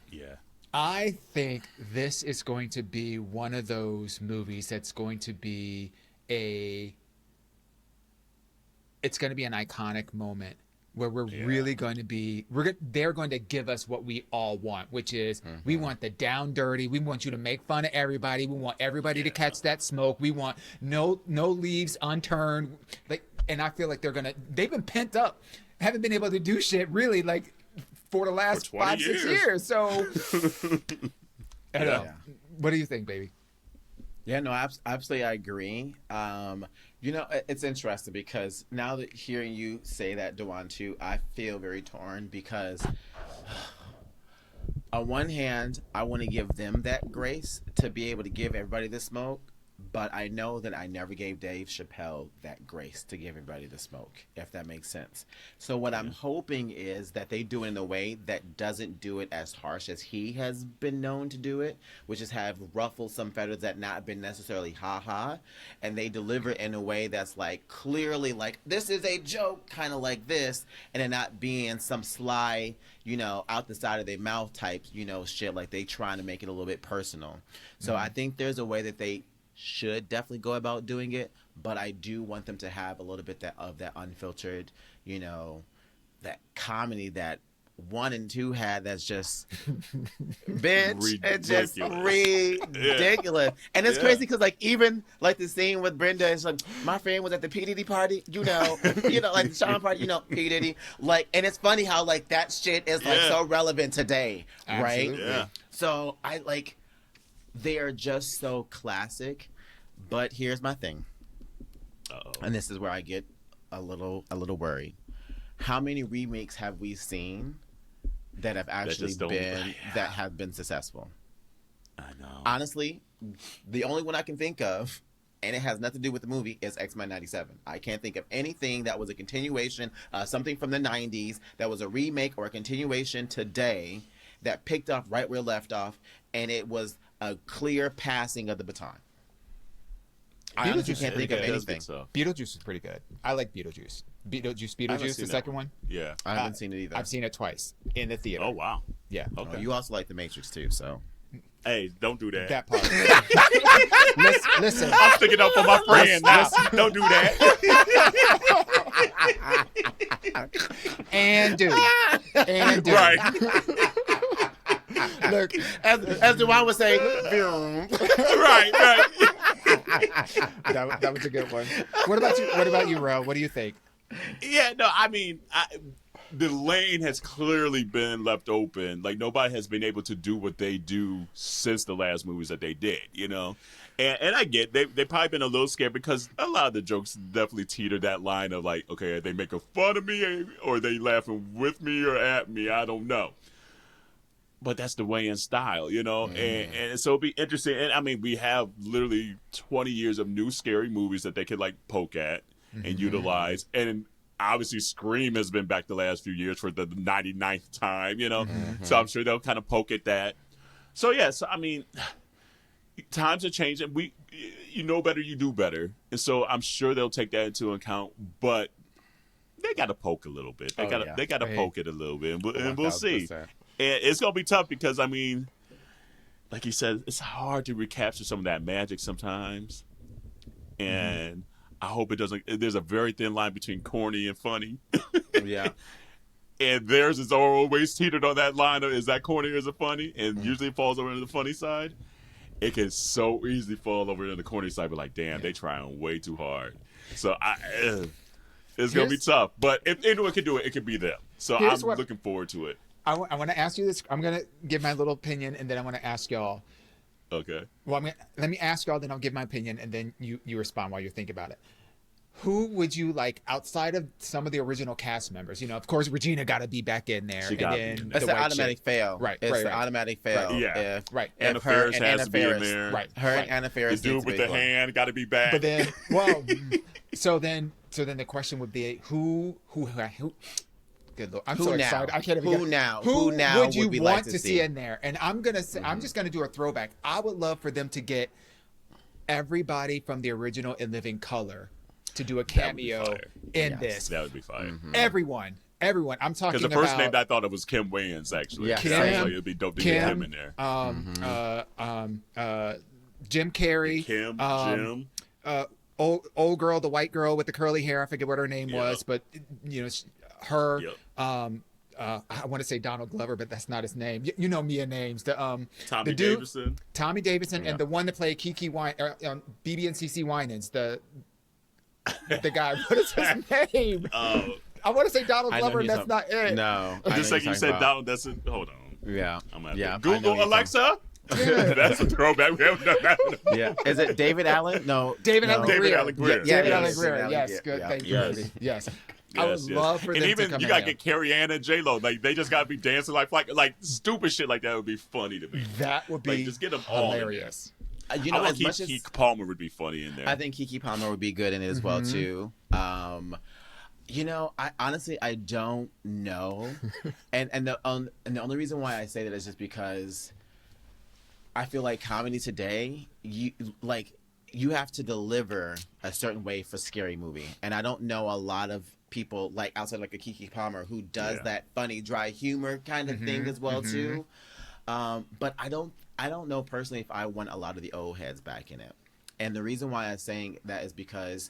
Yeah. I think this is going to be one of those movies that's going to be it's going to be an iconic moment where we're really going to be, they're going to give us what we all want, which is we want the down dirty. We want you to make fun of everybody. We want everybody to catch that smoke. We want no leaves unturned. Like, and I feel like they've been pent up, haven't been able to do shit really, like, for the last 5-6 years. So, I don't know. What do you think, baby? Yeah, no, absolutely, I agree. You know, it's interesting because now that hearing you say that, Dwayne, too, I feel very torn because on one hand, I want to give them that grace to be able to give everybody the smoke. But I know that I never gave Dave Chappelle that grace to give everybody the smoke, if that makes sense. So what I'm hoping is that they do it in a way that doesn't do it as harsh as he has been known to do it, which is have ruffled some feathers that not been necessarily ha-ha, and they deliver it in a way that's like clearly like, this is a joke, kind of like this, and it not being some sly, you know, out the side of their mouth type, you know, shit, like they trying to make it a little bit personal. So I think there's a way that they should definitely go about doing it, but I do want them to have a little bit of that unfiltered, you know, that comedy that 1 and 2 had. That's just bitch, it's just ridiculous. And it's crazy because like even like the scene with Brenda, it's like my friend was at the P Diddy party, you know, like the Shawn party, you know, P Diddy, like, and it's funny how like that shit is like so relevant today, right? Yeah. So I like. They are just so classic, but here's my thing. And this is where I get a little worried. How many remakes have we seen that have actually that have been successful? I know. Honestly, the only one I can think of, and it has nothing to do with the movie, is X-Men 97. I can't think of anything that was a continuation, something from the 90s that was a remake or a continuation today that picked up right where it left off, and it was a clear passing of the baton. I honestly can't think of anything. Beetlejuice is pretty good. I like Beetlejuice. Beetlejuice, the second one. Yeah. I haven't seen it either. I've seen it twice in the theater. Oh, wow. Yeah. Okay. You also like The Matrix too, so. Hey, don't do that. That part. Listen. I'm sticking up for my friend now. Don't do that. And do. Right. Look, as Dwayne would say, right. That was a good one. What about you, Ro? What do you think? Yeah, no, I mean, the lane has clearly been left open. Like, nobody has been able to do what they do since the last movies that they did, you know? And I get they've probably been a little scared because a lot of the jokes definitely teeter that line of like, okay, are they making fun of me or are they laughing with me or at me? I don't know. But that's the way in style, you know? And so it'll be interesting. And I mean, we have literally 20 years of new scary movies that they could like poke at and utilize. And obviously Scream has been back the last few years for the 99th time, you know? So I'm sure they'll kind of poke at that. So, yeah, so I mean, times are changing. You know better, you do better. And so I'm sure they'll take that into account. But they got to poke a little bit. They got to poke it a little bit. And we'll see. And it's going to be tough because, I mean, like you said, it's hard to recapture some of that magic sometimes. And I hope it doesn't. There's a very thin line between corny and funny. Yeah. And theirs is always teetered on that line of, is that corny or is it funny? And usually it falls over to the funny side. It can so easily fall over to the corny side, but like, damn, they trying way too hard. So it's going to be tough. But if anyone can do it, it could be them. So I'm looking forward to it. I want to ask you this. I'm going to give my little opinion, and then I want to ask y'all. Okay. Well, let me ask y'all, then I'll give my opinion, and then you respond while you think about it. Who would you like outside of some of the original cast members? You know, of course, Regina got to be back in there. It's an automatic fail. Right. It's an automatic fail. Right. Yeah. Right. Anna Faris has to be in there. Right. Her and Anna Faris. The dude with the hand got to be back. But then, well, so then the question would be who good Lord, I'm so excited. I can't even. Who now would you we want like to see in there? And I'm gonna say, I'm just gonna do a throwback. I would love for them to get everybody from the original In Living Color to do a cameo in this. That would be fire. Everyone. I'm talking about. Because the first name I thought it was Kim Wayans, actually. Yeah, I was like, it'd be dope to get him in there. Jim Carrey. Jim. Old girl, the white girl with the curly hair. I forget what her name was, but you know, her. I want to say Donald Glover, but that's not his name. You know Mia names. Tommy Davidson, and the one that played Kiki BB and CC Winans, the guy. What is his name? I want to say Donald Glover, and that's not it. No, just like you said, Donald. That's it. Hold on. Yeah, Google Alexa. That's a throwback. We haven't done that. Yeah, is it David Allen? No, David Allen Greer. David Allen Greer. Yes, good. Thank you. Yes. I would love for them to come in. And even you gotta get Carrie Ann and J Lo. Like they just gotta be dancing like stupid shit like that would be funny to me. That would be just get them all hilarious. You know, I as much Keke as Palmer would be funny in there. I think Keke Palmer would be good in it as well too. You know, I honestly I don't know, and the only reason why I say that is just because I feel like comedy today, you have to deliver a certain way for Scary Movie, and I don't know a lot of people like outside like a Keke Palmer who does that funny dry humor kind of thing as well too. But I don't know personally if I want a lot of the old heads back in it, and the reason why I'm saying that is because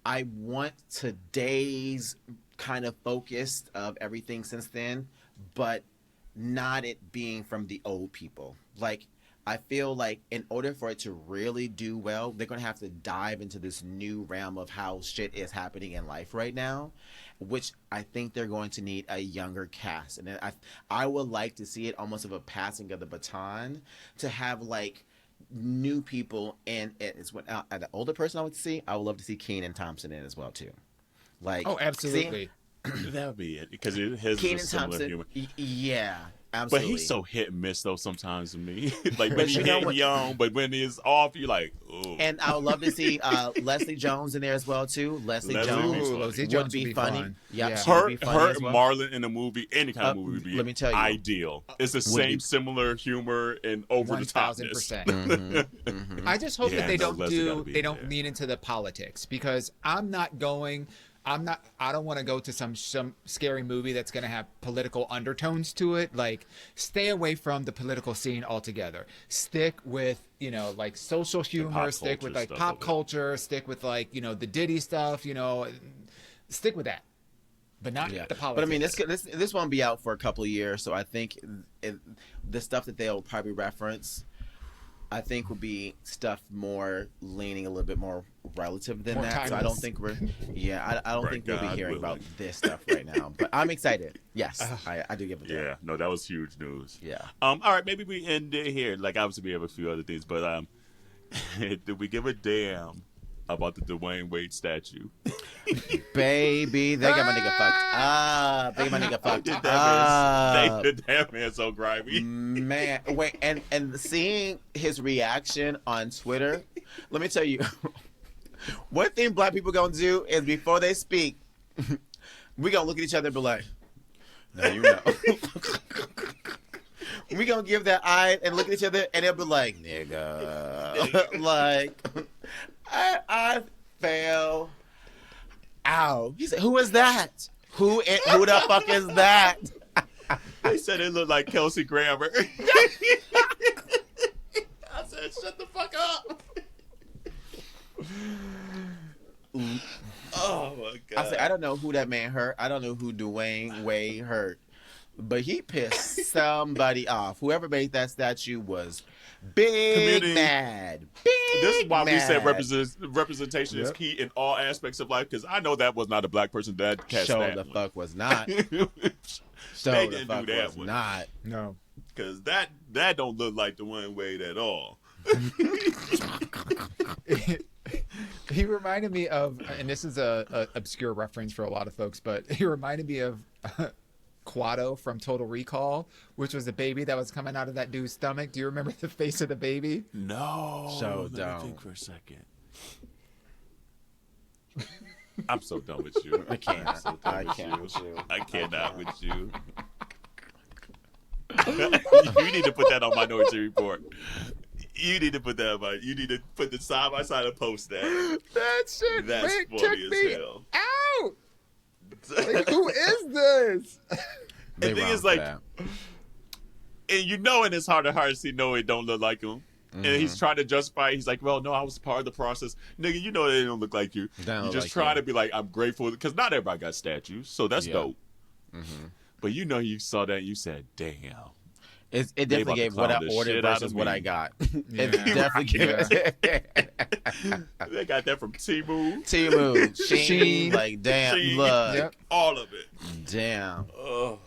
I want today's kind of focus of everything since then, but not it being from the old people. Like, I feel like in order for it to really do well, they're going to have to dive into this new realm of how shit is happening in life right now, which I think they're going to need a younger cast. And I would like to see it almost of a passing of the baton to have like new people, and it's when the older person I would see, I would love to see Kenan Thompson in as well too. Like, oh, absolutely, that would be it because it has a similar humor. Yeah, absolutely. But he's so hit and miss though sometimes to me. Like when he hit young, but when he's off, you're like, oh. And I would love to see Leslie Jones in there as well too. Leslie Jones would be funny. Fun. Yeah, her and Marlon in a movie, any kind of movie would be let me tell you, ideal. It's the same similar humor and over the topness. 1000%. I just hope that they don't lean into the politics, because I don't want to go to some scary movie that's going to have political undertones to it. Like, stay away from the political scene altogether. Stick with, like social humor, stick with like pop culture, stick with like, the Diddy stuff, stick with that. But not the politics. But I mean, this won't be out for a couple of years, so I think the stuff that they'll probably reference, I think, will be stuff more leaning a little bit more relative than that. Timeless. So I don't think I don't think we'll be hearing about this stuff right now. But I'm excited. Yes, I do give it. Yeah, no, that was huge news. Yeah. All right, maybe we end it here. Like, obviously we have a few other things, but did we give a damn about the Dwayne Wade statue? Baby, they got my nigga fucked up. They got my nigga fucked up. They did that man so grimy. Man, wait, and seeing his reaction on Twitter, let me tell you, one thing black people gonna do is before they speak, we gonna look at each other and be like, now you know. We gonna give that eye and look at each other, and they'll be like, nigga. Like, I fell out. He said, who is that? Who the fuck is that? They said it looked like Kelsey Grammer. I said, shut the fuck up. Oh my God. I said, I don't know who that man hurt. I don't know who Dwayne Wade hurt. But he pissed somebody off. Whoever made that statue was big mad. This is why we said representation is key in all aspects of life, because I know that was not a black person that cast Show that the one. fuck was not. They didn't do that was one. not. No. Because that don't look like Dwayne Wade at all. He reminded me of, and this is a obscure reference for a lot of folks, but he reminded me of Quado from Total Recall, which was the baby that was coming out of that dude's stomach. Do you remember the face of the baby? No. So Let dumb. me think for a second. I'm so done with you. I can't. I cannot with you. You need to put that on Minority Report. You need to put that on. You need to put the side by side and post that. That shit That's funny as hell. Out. Like, who is this? The thing is, like, and you know in his heart of hearts, he know it don't look like him. Mm-hmm. And he's trying to justify it. He's like, well, no, I was part of the process. Nigga, you know they don't look like you. You're just trying to be like, I'm grateful. Because not everybody got statues. So that's dope. Mm-hmm. But you know you saw that and you said, damn. It definitely gave what I ordered versus what I got. It definitely gave They got that from Temu, Shein, like, damn, Shein, look. all of it. Damn. Oh,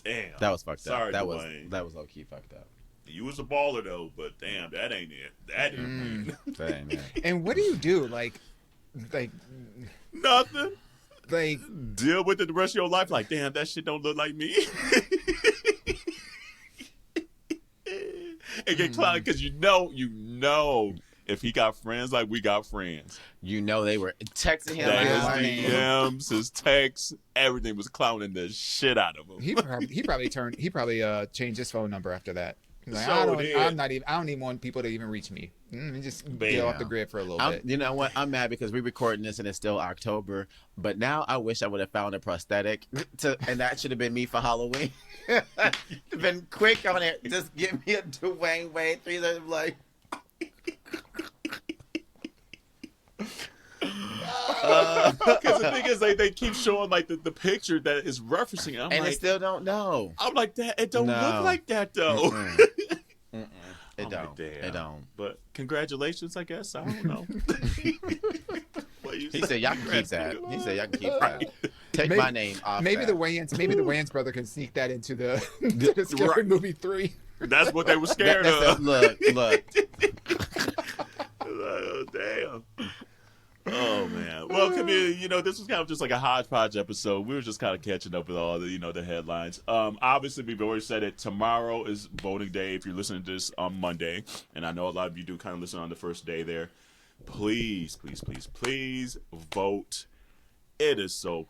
damn. That was fucked up. Sorry, that Dwayne. was low key fucked up. You was a baller though, but damn, that ain't it. That ain't it. That ain't it. And what do you do? Like nothing. Like, deal with it the rest of your life. Like, damn, that shit don't look like me. And get clouded because you know know if he got friends like we got friends. You know they were texting him. That his morning. DMs, his texts, everything was clowning the shit out of him. He probably changed his phone number after that. He's like, So I did. don't even want people to even reach me. Just get off the grid for a little bit. You know what? I'm mad because we're recording this and it's still October. But now I wish I would have found a prosthetic, and that should have been me for Halloween. Been quick on it. Just give me a Dwayne Wade 3. Like. Because the thing is, like, they keep showing like the picture that is referencing it. I still don't know. I'm like, that it don't look like that though. It don't. It don't. But congratulations, I guess. I don't know. He said y'all can keep that. He said y'all can keep that. Take my name off. Maybe that. the Wayans brother can sneak that into the Scary Movie 3. That's what they were scared of. Look. Oh, damn. Oh man. Well, community, this was kind of just like a hodgepodge episode. We were just kind of catching up with all the, the headlines. Obviously, we've already said it. Tomorrow is voting day. If you're listening to this on Monday, and I know a lot of you do kind of listen on the first day there. Please, please, please, please vote. It is so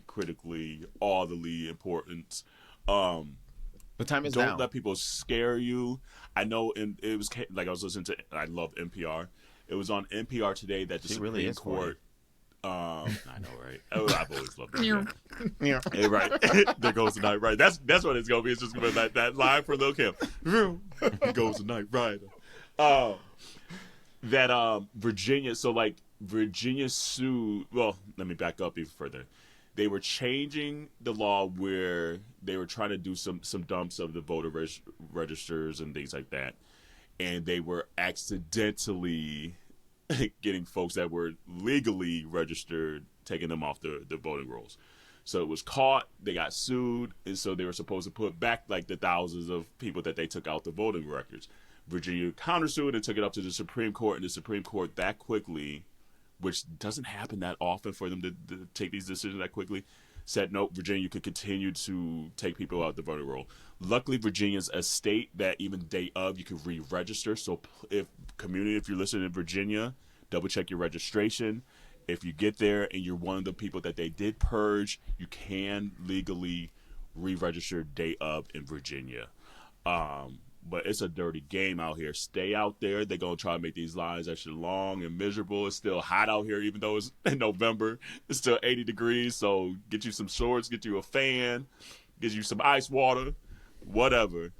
critically, all-the-ly important. What time is Don't now? let people scare you. I know, it was like I was listening to. I love NPR. It was on NPR today that the Supreme Court. I know, right? Oh, I've always loved it. Yeah. Hey, right. There goes the night rider. That's what it's gonna be. It's just gonna be that line for Lil Kim. There goes the night rider. That Virginia. So like Virginia sued. Well, let me back up even further. They were changing the law where they were trying to do some dumps of the voter registers and things like that. And they were accidentally getting folks that were legally registered, taking them off the voting rolls. So it was caught, they got sued, and so they were supposed to put back like the thousands of people that they took out the voting records. Virginia countersued and took it up to the Supreme Court, and the Supreme Court that quickly, which doesn't happen that often for them to take these decisions that quickly, said, nope, Virginia could continue to take people out the voting roll. Luckily, Virginia's a state that even day of, you can re-register. So if you're listening in Virginia, double check your registration. If you get there and you're one of the people that they did purge, you can legally re-register day of in Virginia. But it's a dirty game out here. Stay out there. They're going to try to make these lines extra long and miserable. It's still hot out here, even though it's in November. It's still 80 degrees. So get you some shorts, get you a fan, get you some ice water, whatever.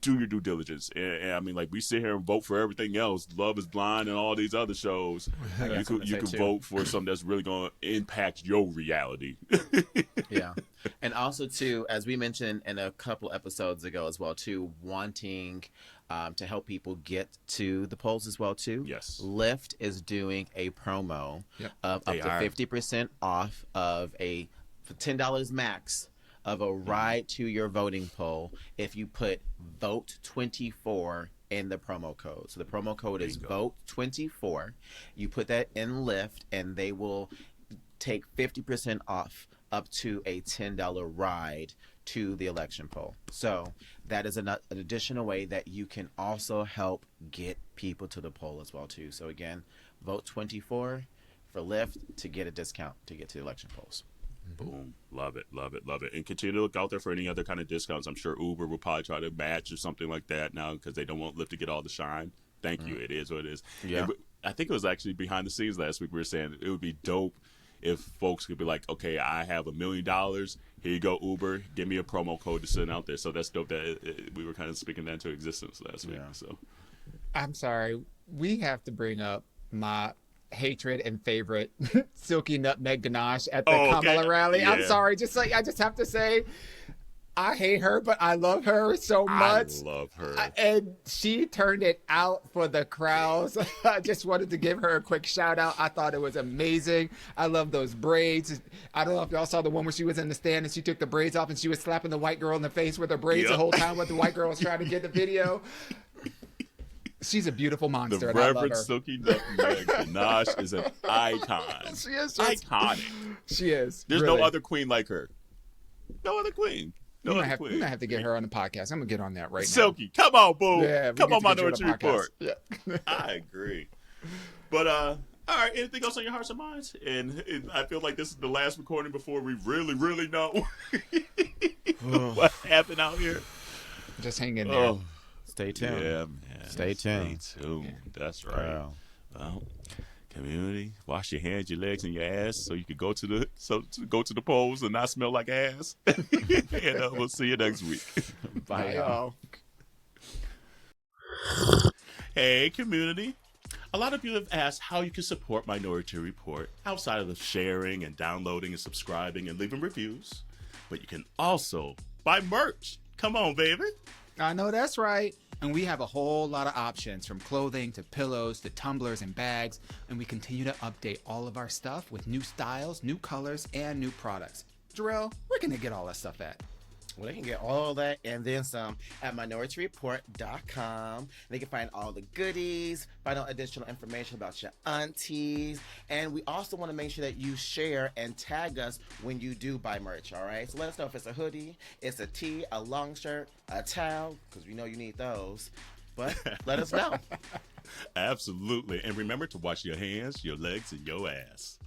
Do your due diligence. And I mean, like, we sit here and vote for everything else. Love is Blind and all these other shows. You can vote for something that's really going to impact your reality. Yeah. And also, too, as we mentioned in a couple episodes ago as well, too, wanting to help people get to the polls as well, too. Yes. Lyft is doing a promo of up to 50% off of a $10 max of a ride to your voting poll if you put VOTE24 in the promo code. So the promo code is VOTE24. You put that in Lyft, and they will take 50% off up to a $10 ride to the election poll. So that is an additional way that you can also help get people to the poll as well, too. So again, VOTE24 for Lyft to get a discount to get to the election polls. Boom. Love it, love it, love it. And continue to look out there for any other kind of discounts. I'm sure Uber will probably try to match or something like that now because they don't want Lyft to get all the shine. Thank you. It is what it is. Yeah. And I think it was actually behind the scenes last week we were saying it would be dope if folks could be like, okay, I have $1 million. Here you go, Uber. Give me a promo code to send out there. So that's dope that we were kind of speaking that into existence last week. So I'm sorry. We have to bring up my hatred and favorite Silky Nutmeg Ganache at the Kamala rally. Yeah. I'm sorry. I just have to say, I hate her, but I love her so much. I love her. And she turned it out for the crowds. I just wanted to give her a quick shout out. I thought it was amazing. I love those braids. I don't know if y'all saw the one where she was in the stand and she took the braids off and she was slapping the white girl in the face with her braids the whole time while the white girl was trying to get the video. She's a beautiful monster. The and I love Reverend her. Silky Nutmeg Ganache is an icon. She is iconic. She is. There's really. no other queen like her. No other queen. We might have to get her on the podcast. I'm gonna get on that right now. Silky, come on, boo. Yeah, come on, get you Minority Report. Yeah. I agree. But all right, anything else on your hearts and minds? And I feel like this is the last recording before we really know what happened out here. Just hang in there. Stay tuned. Yeah, man. Stay tuned. Stay tuned. That's right. Well, community, wash your hands, your legs, and your ass, so you can go to the polls and not smell like ass. And we'll see you next week. Bye, y'all. Hey, community. A lot of you have asked how you can support Minority Report outside of the sharing and downloading and subscribing and leaving reviews. But you can also buy merch. Come on, baby. I know that's right. And we have a whole lot of options, from clothing to pillows to tumblers and bags. And we continue to update all of our stuff with new styles, new colors, and new products. Jarrell, where can they get all that stuff at? Well, they can get all that and then some at minorityReport.com. They can find all the goodies, find out additional information about your aunties. And we also want to make sure that you share and tag us when you do buy merch, all right? So let us know if it's a hoodie, it's a tee, a long shirt, a towel, because we know you need those. But let us know. Absolutely. And remember to wash your hands, your legs, and your ass.